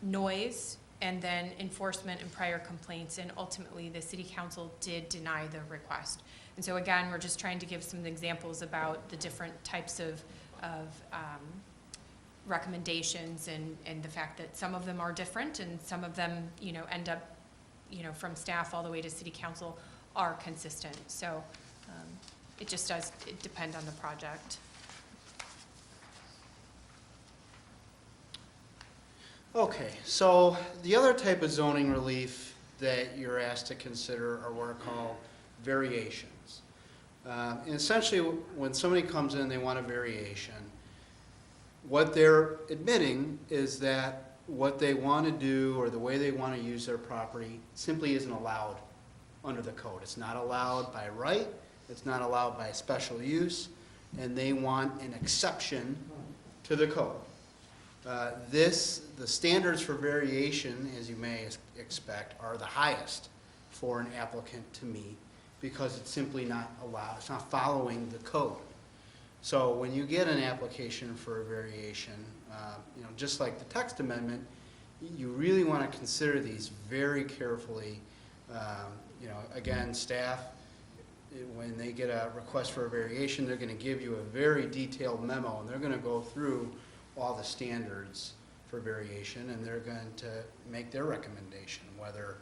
noise, and then enforcement and prior complaints. And ultimately, the city council did deny the request. And so again, we're just trying to give some examples about the different types of recommendations, and the fact that some of them are different, and some of them, end up, from staff all the way to city council are consistent. So it just does depend on the project. Okay, so the other type of zoning relief that you're asked to consider are what are called variations. And essentially, when somebody comes in, they want a variation, what they're admitting is that what they want to do or the way they want to use their property simply isn't allowed under the code. It's not allowed by right, it's not allowed by special use, and they want an exception to the code. The standards for variation, as you may expect, are the highest for an applicant to meet because it's simply not allowed, it's not following the code. So when you get an application for a variation, just like the text amendment, you really want to consider these very carefully. Again, staff, when they get a request for a variation, they're going to give you a very detailed memo, and they're going to go through all the standards for variation, and they're going to make their recommendation, whether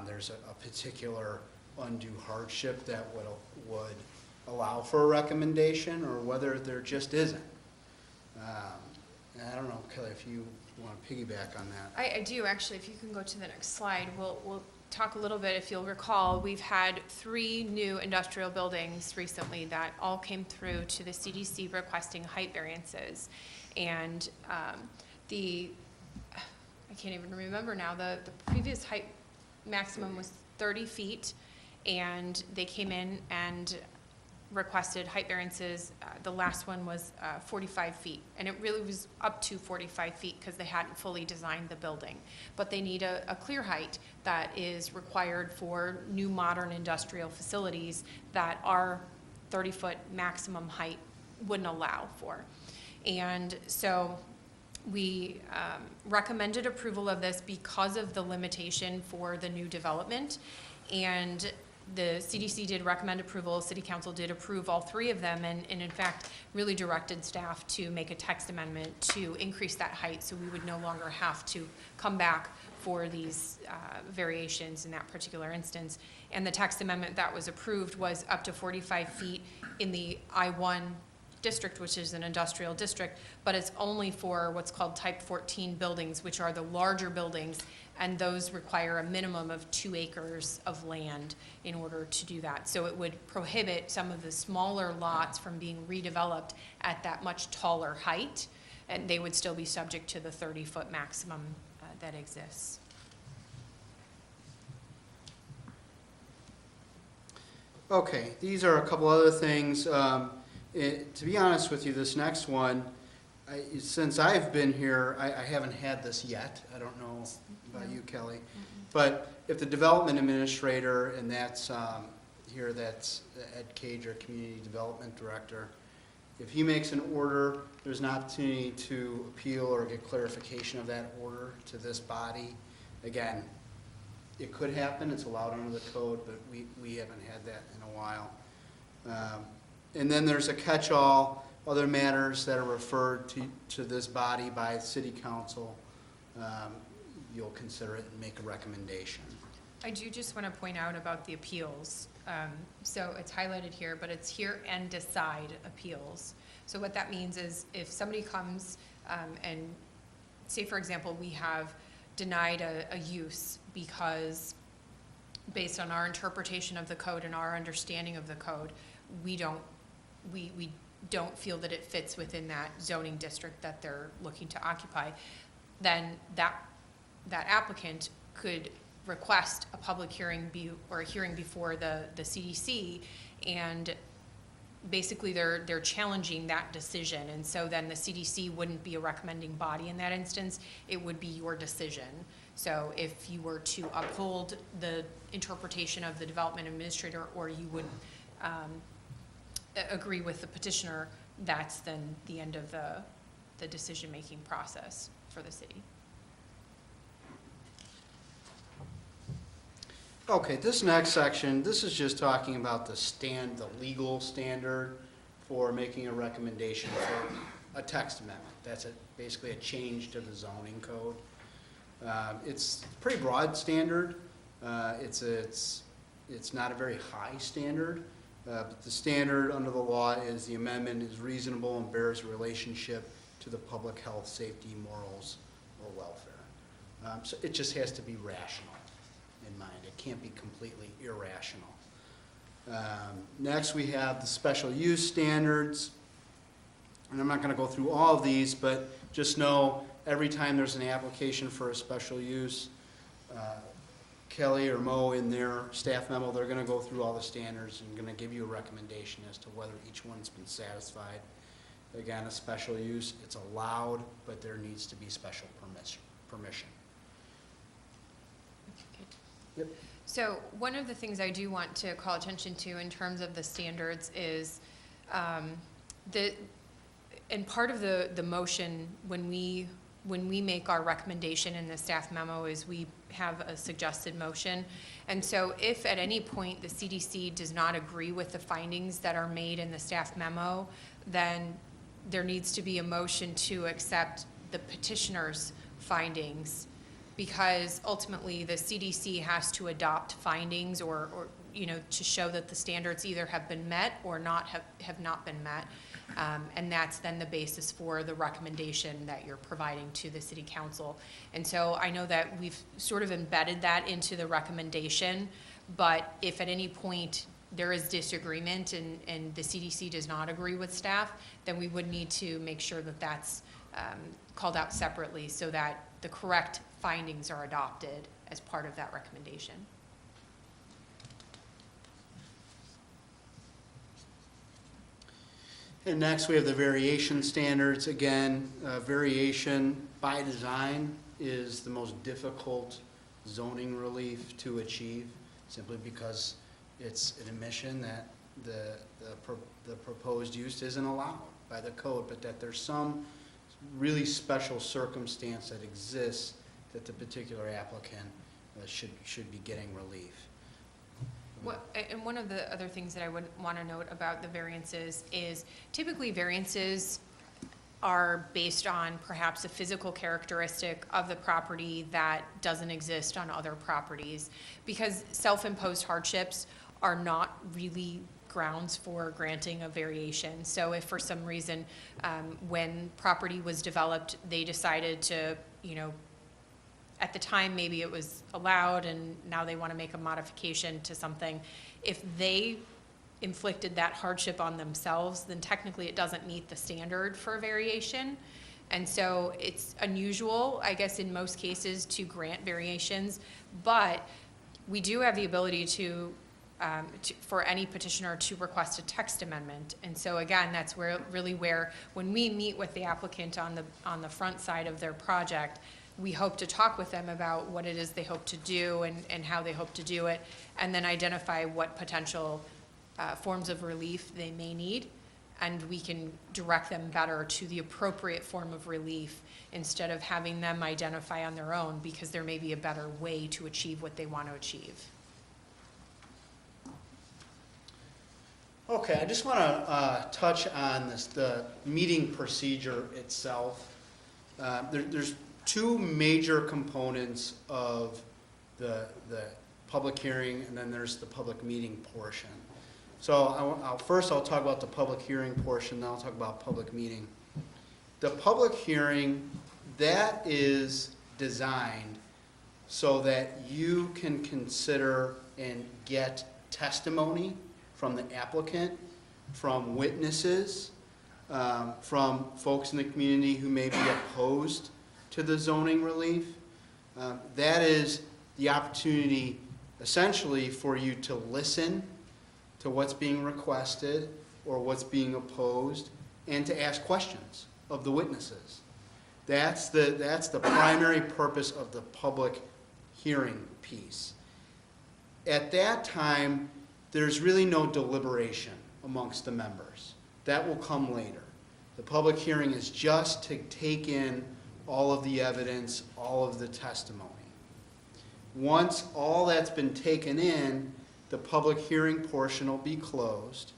there's a particular undue hardship that would allow for a recommendation, or whether there just isn't. And I don't know, Kelly, if you want to piggyback on that. I do, actually. If you can go to the next slide, we'll talk a little bit. If you'll recall, we've had 3 new industrial buildings recently that all came through to the CDC requesting height variances. And I can't even remember now, the previous height maximum was 30 feet, and they came in and requested height variances. The last one was 45 feet, and it really was up to 45 feet because they hadn't fully designed the building. But they need a clear height that is required for new modern industrial facilities that our 30-foot maximum height wouldn't allow for. And so we recommended approval of this because of the limitation for the new development. And the CDC did recommend approval, City Council did approve all 3 of them, and in fact really directed staff to make a text amendment to increase that height so we would no longer have to come back for these variations in that particular instance. And the text amendment that was approved was up to 45 feet in the I-1 district, which is an industrial district, but it's only for what's called type 14 buildings, which are the larger buildings, and those require a minimum of 2 acres of land in order to do that. So it would prohibit some of the smaller lots from being redeveloped at that much taller height, and they would still be subject to the 30-foot maximum that exists. Okay, these are a couple other things. To be honest with you, this next one, since I've been here, I haven't had this yet. I don't know about you, Kelly. But if the development administrator, and that's here, that's Ed Cage, our Community Development Director, if he makes an order, there's an opportunity to appeal or get clarification of that order to this body. Again, it could happen. It's allowed under the code, but we haven't had that in a while. And then there's a catch-all other matters that are referred to this body by city council, you'll consider it and make a recommendation. I do just want to point out about the appeals. So it's highlighted here, but it's here and decide appeals. So what that means is if somebody comes and say, for example, we have denied a use because based on our interpretation of the code and our understanding of the code, we don't feel that it fits within that zoning district that they're looking to occupy, then that applicant could request a public hearing or a hearing before the CDC, and basically they're challenging that decision. And so then the CDC wouldn't be a recommending body in that instance, it would be your decision. So if you were to uphold the interpretation of the development administrator, or you would agree with the petitioner, that's then the end of the decision-making process for the city. Okay, this next section, this is just talking about the legal standard for making a recommendation for a text amendment. That's basically a change to the zoning code. It's a pretty broad standard. It's not a very high standard, but the standard under the law is the amendment is reasonable and bears a relationship to the public health, safety, morals, or welfare. So it just has to be rational in mind. It can't be completely irrational. Next, we have the special use standards. And I'm not going to go through all of these, but just know every time there's an application for a special use, Kelly or Mo in their staff memo, they're going to go through all the standards and going to give you a recommendation as to whether each one's been satisfied. Again, a special use, it's allowed, but there needs to be special permission. Yep. So one of the things I do want to call attention to in terms of the standards is and part of the motion when we make our recommendation in the staff memo is we have a suggested motion. And so if at any point the CDC does not agree with the findings that are made in the staff memo, then there needs to be a motion to accept the petitioner's findings, because ultimately the CDC has to adopt findings or to show that the standards either have been met or have not been met. And that's then the basis for the recommendation that you're providing to the city council. And so I know that we've sort of embedded that into the recommendation, but if at any point there is disagreement and the CDC does not agree with staff, then we would need to make sure that that's called out separately so that the correct findings are adopted as part of that recommendation. And next, we have the variation standards. Again, variation by design is the most difficult zoning relief to achieve, simply because it's an admission that the proposed use isn't allowed by the code, but that there's some really special circumstance that exists that the particular applicant should be getting relief. And one of the other things that I would want to note about the variances is typically variances are based on perhaps a physical characteristic of the property that doesn't exist on other properties, because self-imposed hardships are not really grounds for granting a variation. So if for some reason when property was developed, they decided to, at the time, maybe it was allowed and now they want to make a modification to something. If they inflicted that hardship on themselves, then technically it doesn't meet the standard for variation. And so it's unusual, I guess, in most cases to grant variations, but we do have the ability to for any petitioner to request a text amendment. And so again, that's where when we meet with the applicant on the front side of their project, we hope to talk with them about what it is they hope to do and how they hope to do it, and then identify what potential forms of relief they may need, and we can direct them better to the appropriate form of relief instead of having them identify on their own, because there may be a better way to achieve what they want to achieve. Okay, I just want to touch on the meeting procedure itself. There's two major components of the public hearing, and then there's the public meeting portion. So first I'll talk about the public hearing portion, then I'll talk about public meeting. The public hearing, that is designed so that you can consider and get testimony from the applicant, from witnesses, from folks in the community who may be opposed to the zoning relief. That is the opportunity essentially for you to listen to what's being requested or what's being opposed, and to ask questions of the witnesses. That's the primary purpose of the public hearing piece. At that time, there's really no deliberation amongst the members. That will come later. The public hearing is just to take in all of the evidence, all of the testimony. Once all that's been taken in, the public hearing portion will be closed,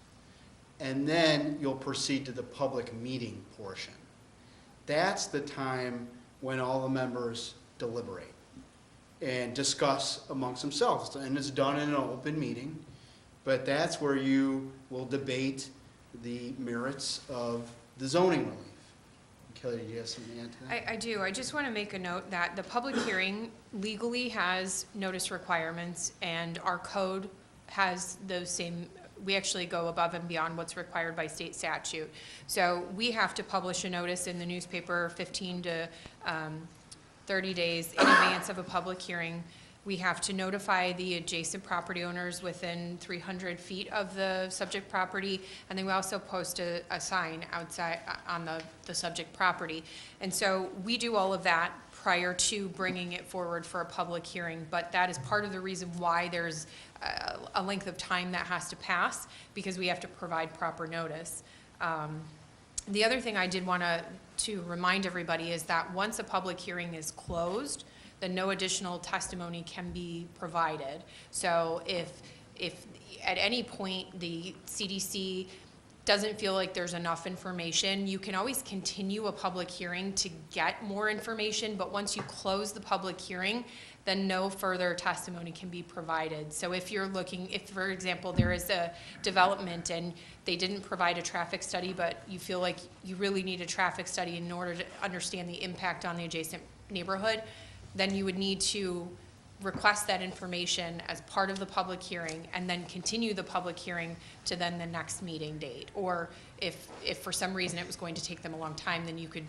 and then you'll proceed to the public meeting portion. That's the time when all the members deliberate and discuss amongst themselves. And it's done in an open meeting, but that's where you will debate the merits of the zoning relief. Kelly, do you have something to add to that? I do. I just want to make a note that the public hearing legally has notice requirements, and our code has those same, we actually go above and beyond what's required by state statute. So we have to publish a notice in the newspaper 15 to 30 days in advance of a public hearing. We have to notify the adjacent property owners within 300 feet of the subject property, and then we also post a sign outside on the subject property. And so we do all of that prior to bringing it forward for a public hearing, but that is part of the reason why there's a length of time that has to pass, because we have to provide proper notice. The other thing I did want to remind everybody is that once a public hearing is closed, then no additional testimony can be provided. So if at any point the CDC doesn't feel like there's enough information, you can always continue a public hearing to get more information, but once you close the public hearing, then no further testimony can be provided. So if you're looking, if for example there is a development and they didn't provide a traffic study, but you feel like you really need a traffic study in order to understand the impact on the adjacent neighborhood, then you would need to request that information as part of the public hearing and then continue the public hearing to then the next meeting date. Or if for some reason it was going to take them a long time, then you could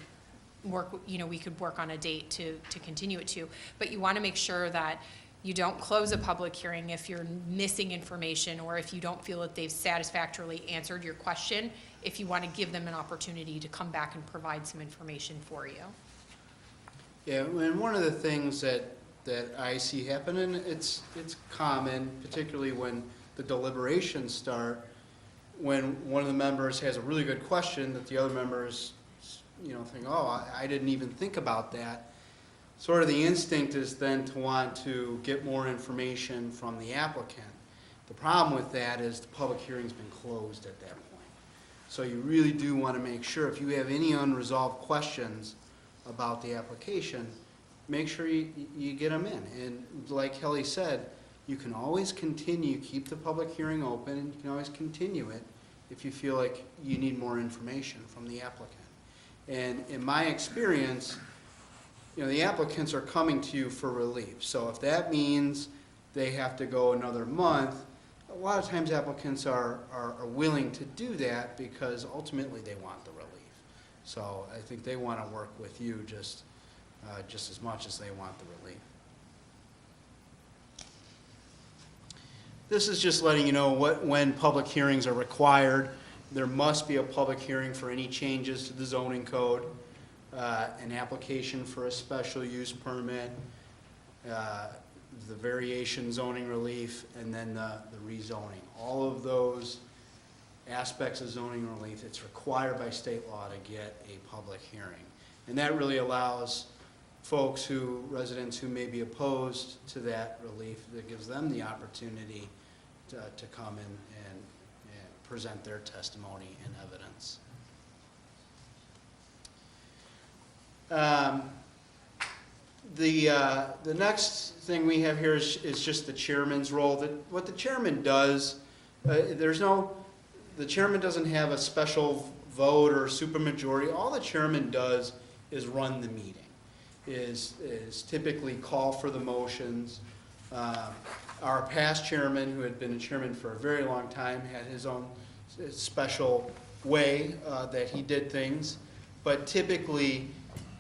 work, we could work on a date to continue it to. But you want to make sure that you don't close a public hearing if you're missing information or if you don't feel that they've satisfactorily answered your question, if you want to give them an opportunity to come back and provide some information for you. Yeah, and one of the things that I see happen, and it's common, particularly when the deliberations start, when one of the members has a really good question that the other members, think, oh, I didn't even think about that. Sort of the instinct is then to want to get more information from the applicant. The problem with that is the public hearing's been closed at that point. So you really do want to make sure if you have any unresolved questions about the application, make sure you get them in. And like Kelly said, you can always continue, keep the public hearing open, and you can always continue it if you feel like you need more information from the applicant. And in my experience, the applicants are coming to you for relief. So if that means they have to go another month, a lot of times applicants are willing to do that because ultimately they want the relief. So I think they want to work with you just as much as they want the relief. This is just letting you know when public hearings are required. There must be a public hearing for any changes to the zoning code, an application for a special use permit, the variation zoning relief, and then the rezoning. All of those aspects of zoning relief, it's required by state law to get a public hearing. And that really allows residents who may be opposed to that relief, that gives them the opportunity to come and present their testimony and evidence. The next thing we have here is just the chairman's role. What the chairman does, the chairman doesn't have a special vote or supermajority. All the chairman does is run the meeting, is typically call for the motions. Our past chairman, who had been a chairman for a very long time, had his own special way that he did things. But typically,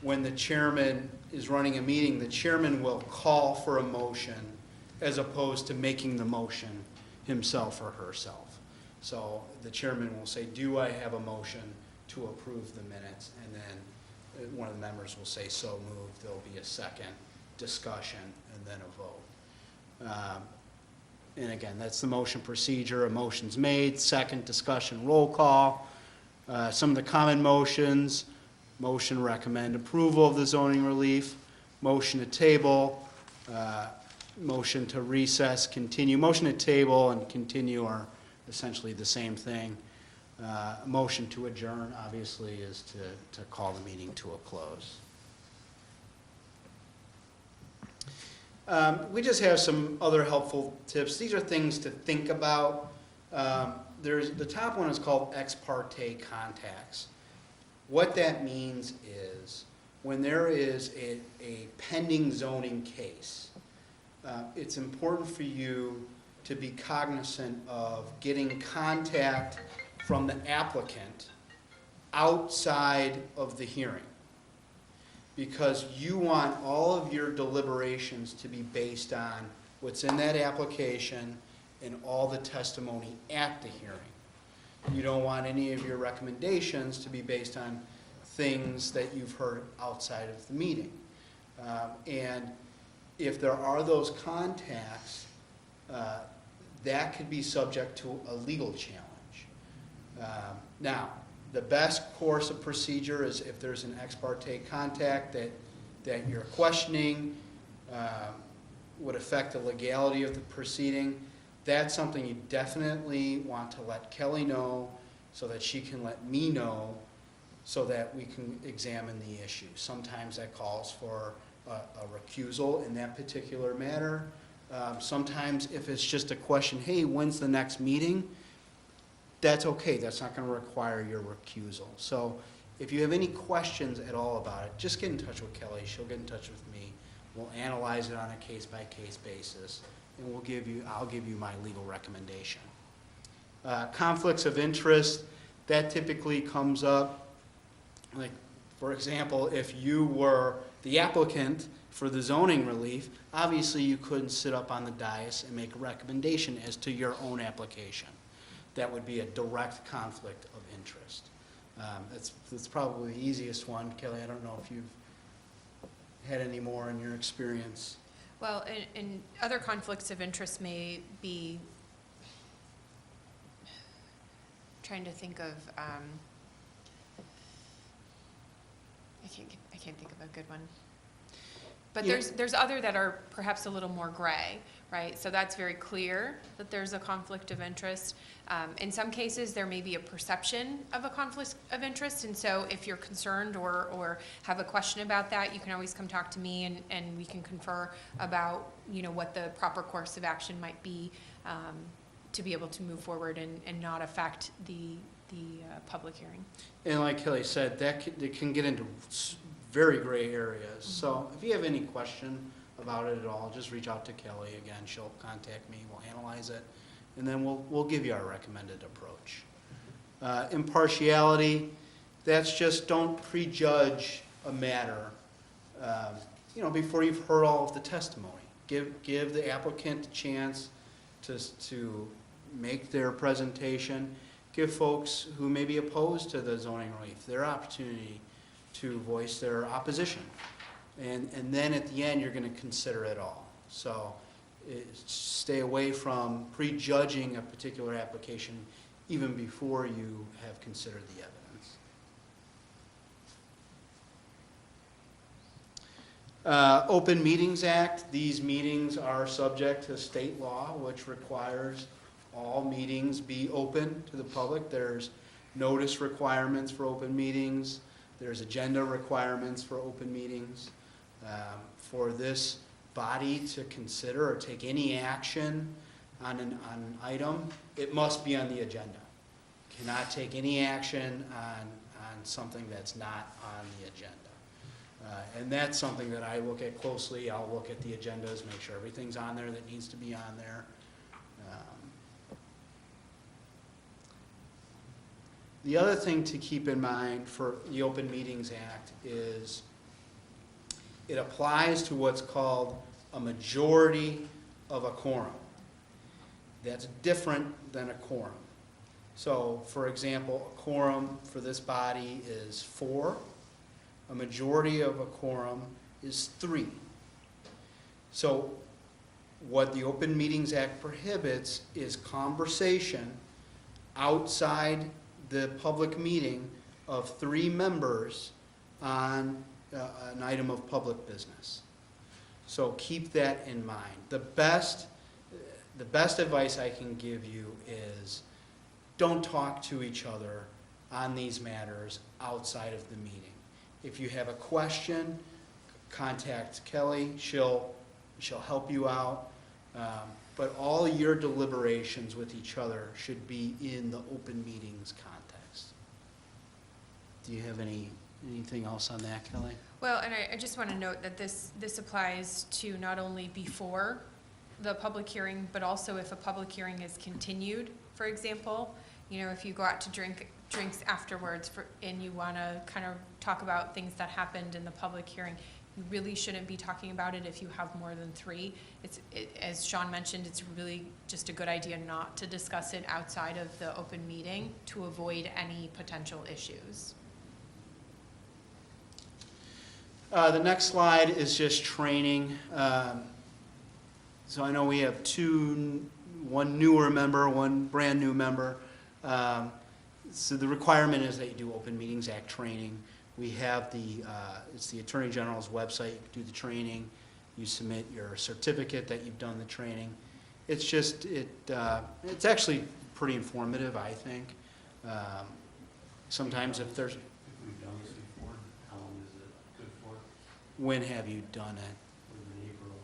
when the chairman is running a meeting, the chairman will call for a motion as opposed to making the motion himself or herself. So the chairman will say, do I have a motion to approve the minutes? And then one of the members will say, so moved. There'll be a second discussion and then a vote. And again, that's the motion procedure. A motion's made, second discussion, roll call. Some of the common motions: motion recommend approval of the zoning relief, motion to table, motion to recess, continue. Motion to table and continue are essentially the same thing. Motion to adjourn, obviously, is to call the meeting to a close. We just have some other helpful tips. These are things to think about. The top one is called ex parte contacts. What that means is when there is a pending zoning case, it's important for you to be cognizant of getting contact from the applicant outside of the hearing, because you want all of your deliberations to be based on what's in that application and all the testimony at the hearing. You don't want any of your recommendations to be based on things that you've heard outside of the meeting. And if there are those contacts, that could be subject to a legal challenge. Now, the best course of procedure is if there's an ex parte contact that you're questioning, would affect the legality of the proceeding. That's something you definitely want to let Kelly know so that she can let me know so that we can examine the issue. Sometimes that calls for a recusal in that particular matter. Sometimes if it's just a question, hey, when's the next meeting? That's okay. That's not going to require your recusal. So if you have any questions at all about it, just get in touch with Kelly. She'll get in touch with me. We'll analyze it on a case-by-case basis, and I'll give you my legal recommendation. Conflicts of interest, that typically comes up, like, for example, if you were the applicant for the zoning relief, obviously you couldn't sit up on the dais and make a recommendation as to your own application. That would be a direct conflict of interest. That's probably the easiest one. Kelly, I don't know if you've had any more in your experience. Well, and other conflicts of interest may be, trying to think of, I can't think of a good one. But Yeah. there's other that are perhaps a little more gray, right? So that's very clear that there's a conflict of interest. In some cases, there may be a perception of a conflict of interest, and so if you're concerned or have a question about that, you can always come talk to me, and we can confer about, what the proper course of action might be to be able to move forward and not affect the public hearing. And like Kelly said, it can get into very gray areas. So if you have any question about it at all, just reach out to Kelly. Again, she'll contact me. We'll analyze it, and then we'll give you our recommended approach. Impartiality, that's just don't prejudge a matter, before you've heard all of the testimony. Give the applicant a chance to make their presentation. Give folks who may be opposed to the zoning relief their opportunity to voice their opposition. And then at the end, you're going to consider it all. So stay away from prejudging a particular application even before you have considered the evidence. Open Meetings Act, these meetings are subject to state law, which requires all meetings be open to the public. There's notice requirements for open meetings. There's agenda requirements for open meetings. For this body to consider or take any action on an item, it must be on the agenda. Cannot take any action on something that's not on the agenda. And that's something that I look at closely. I'll look at the agendas, make sure everything's on there that needs to be on there. The other thing to keep in mind for the Open Meetings Act is it applies to what's called a majority of a quorum. That's different than a quorum. So, for example, a quorum for this body is 4. A majority of a quorum is 3. So, what the Open Meetings Act prohibits is conversation outside the public meeting of 3 members on an item of public business. So keep that in mind. The best advice I can give you is don't talk to each other on these matters outside of the meeting. If you have a question, contact Kelly. She'll help you out. But all your deliberations with each other should be in the open meetings context. Do you have anything else on that, Kelly? Well, and I just want to note that this applies to not only before the public hearing, but also if a public hearing is continued, for example. If you go out to drinks afterwards and you want to kind of talk about things that happened in the public hearing, you really shouldn't be talking about it if you have more than 3. As Sean mentioned, it's really just a good idea not to discuss it outside of the open meeting to avoid any potential issues. The next slide is just training. So I know we have one newer member, one brand new member. So the requirement is that you do Open Meetings Act training. We have it's the Attorney General's website. You do the training. You submit your certificate that you've done the training. It's just, it's actually pretty informative, I think. Sometimes if there's, If we've done this before, how long is it good for? when have you done it? In April,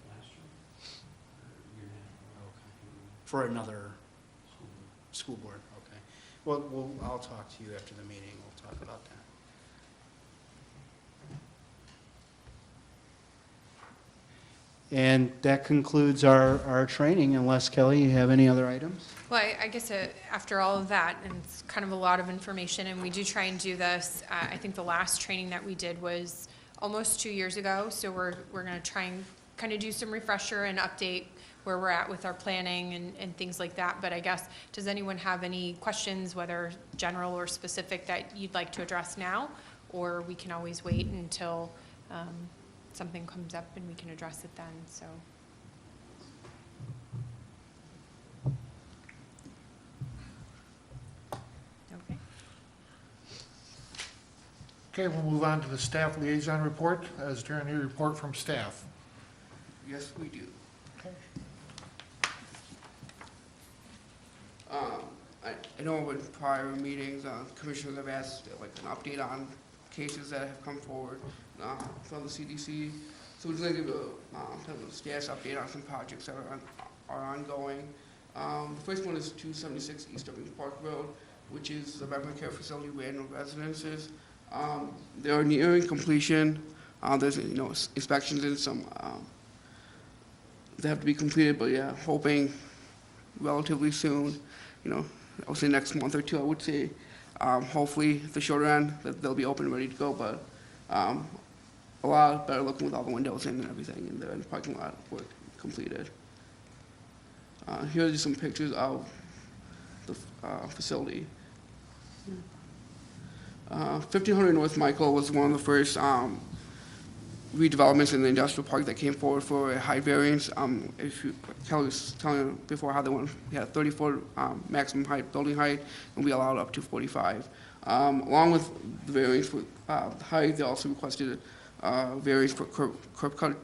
last year? Or a year and a half ago. For another School board. school board, okay. Well, I'll talk to you after the meeting. We'll talk about that. And that concludes our training, unless, Kelly, you have any other items? Well, I guess after all of that, and it's kind of a lot of information, and we do try and do this, I think the last training that we did was almost 2 years ago, so we're going to try and kind of do some refresher and update where we're at with our planning and things like that. But I guess, does anyone have any questions, whether general or specific, that you'd like to address now? Or we can always wait until something comes up and we can address it then, so. Okay. Okay, we'll move on to the staff liaison report. Is there any report from staff? Yes, we do. Okay. I know in prior meetings, commissioners have asked like an update on cases that have come forward from the CDC. So we're just gonna give kind of a status update on some projects that are ongoing. The first one is 276 East Irving Park Road, which is the memory care facility random residences. They are nearing completion. There's inspections and some that have to be completed, but yeah, hoping relatively soon. I would say next month or 2. I would say hopefully at the shorter end that they'll be open and ready to go, but a lot better looking with all the windows in and everything, and the parking lot work completed. Here are just some pictures of the facility. 1500 North Michael was one of the first redevelopments in the industrial park that came forward for a height variance. Kelly was telling you before how we had a 30-foot maximum height, building height, and we allowed up to 45. Along with the variance for height, they also requested variance for curb cut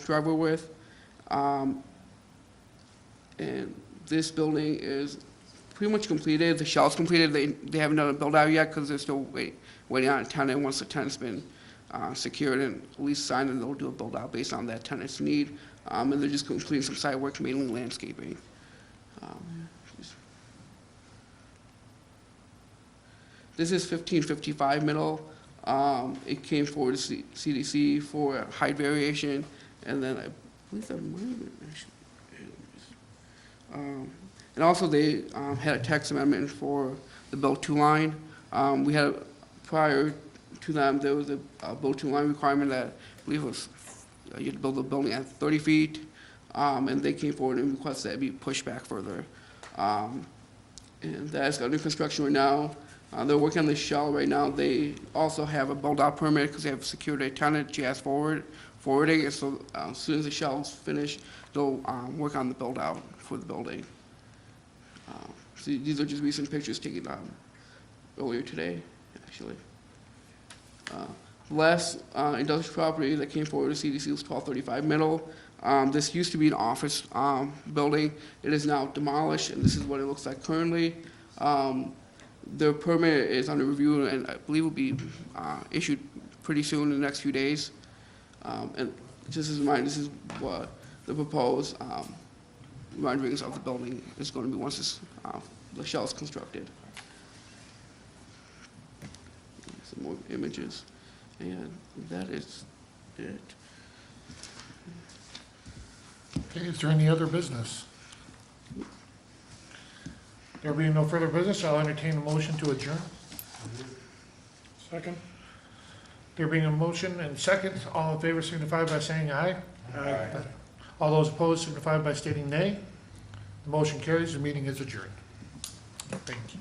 driveway width. And this building is pretty much completed. The shell's completed. They haven't done a build out yet because they're still waiting on a tenant. Once the tenant's been secured and at least signed, and they'll do a build out based on that tenant's need. And they're just completing some site work, mainly landscaping. This is 1555 Middle. It came forward to CDC for height variation, and then I believe that might have been actually. And also they had a text amendment for the Bill 2 line. We had, prior to them, there was a Bill 2 line requirement that I believe was, you had to build a building at 30 feet, and they came forward and requested that it be pushed back further. And that's under construction right now. They're working on the shell right now. They also have a build-out permit because they have secured a tenant, GS Forwarding, and so as soon as the shell's finished, they'll work on the build-out for the building. So these are just recent pictures taken earlier today, actually. The last industrial property that came forward to CDC was 1235 Middle. This used to be an office building. It is now demolished, and this is what it looks like currently. The permit is under review, and I believe will be issued pretty soon in the next few days. And just as a reminder, this is what the proposed renderings of the building is going to be once the shell is constructed. Some more images, and that is it. Okay, is there any other business? There being no further business, I'll entertain a motion to adjourn. Second. There being a motion and second, all in favor signify by saying aye. Aye. All those opposed signify by stating nay. The motion carries, the meeting is adjourned. Thank you.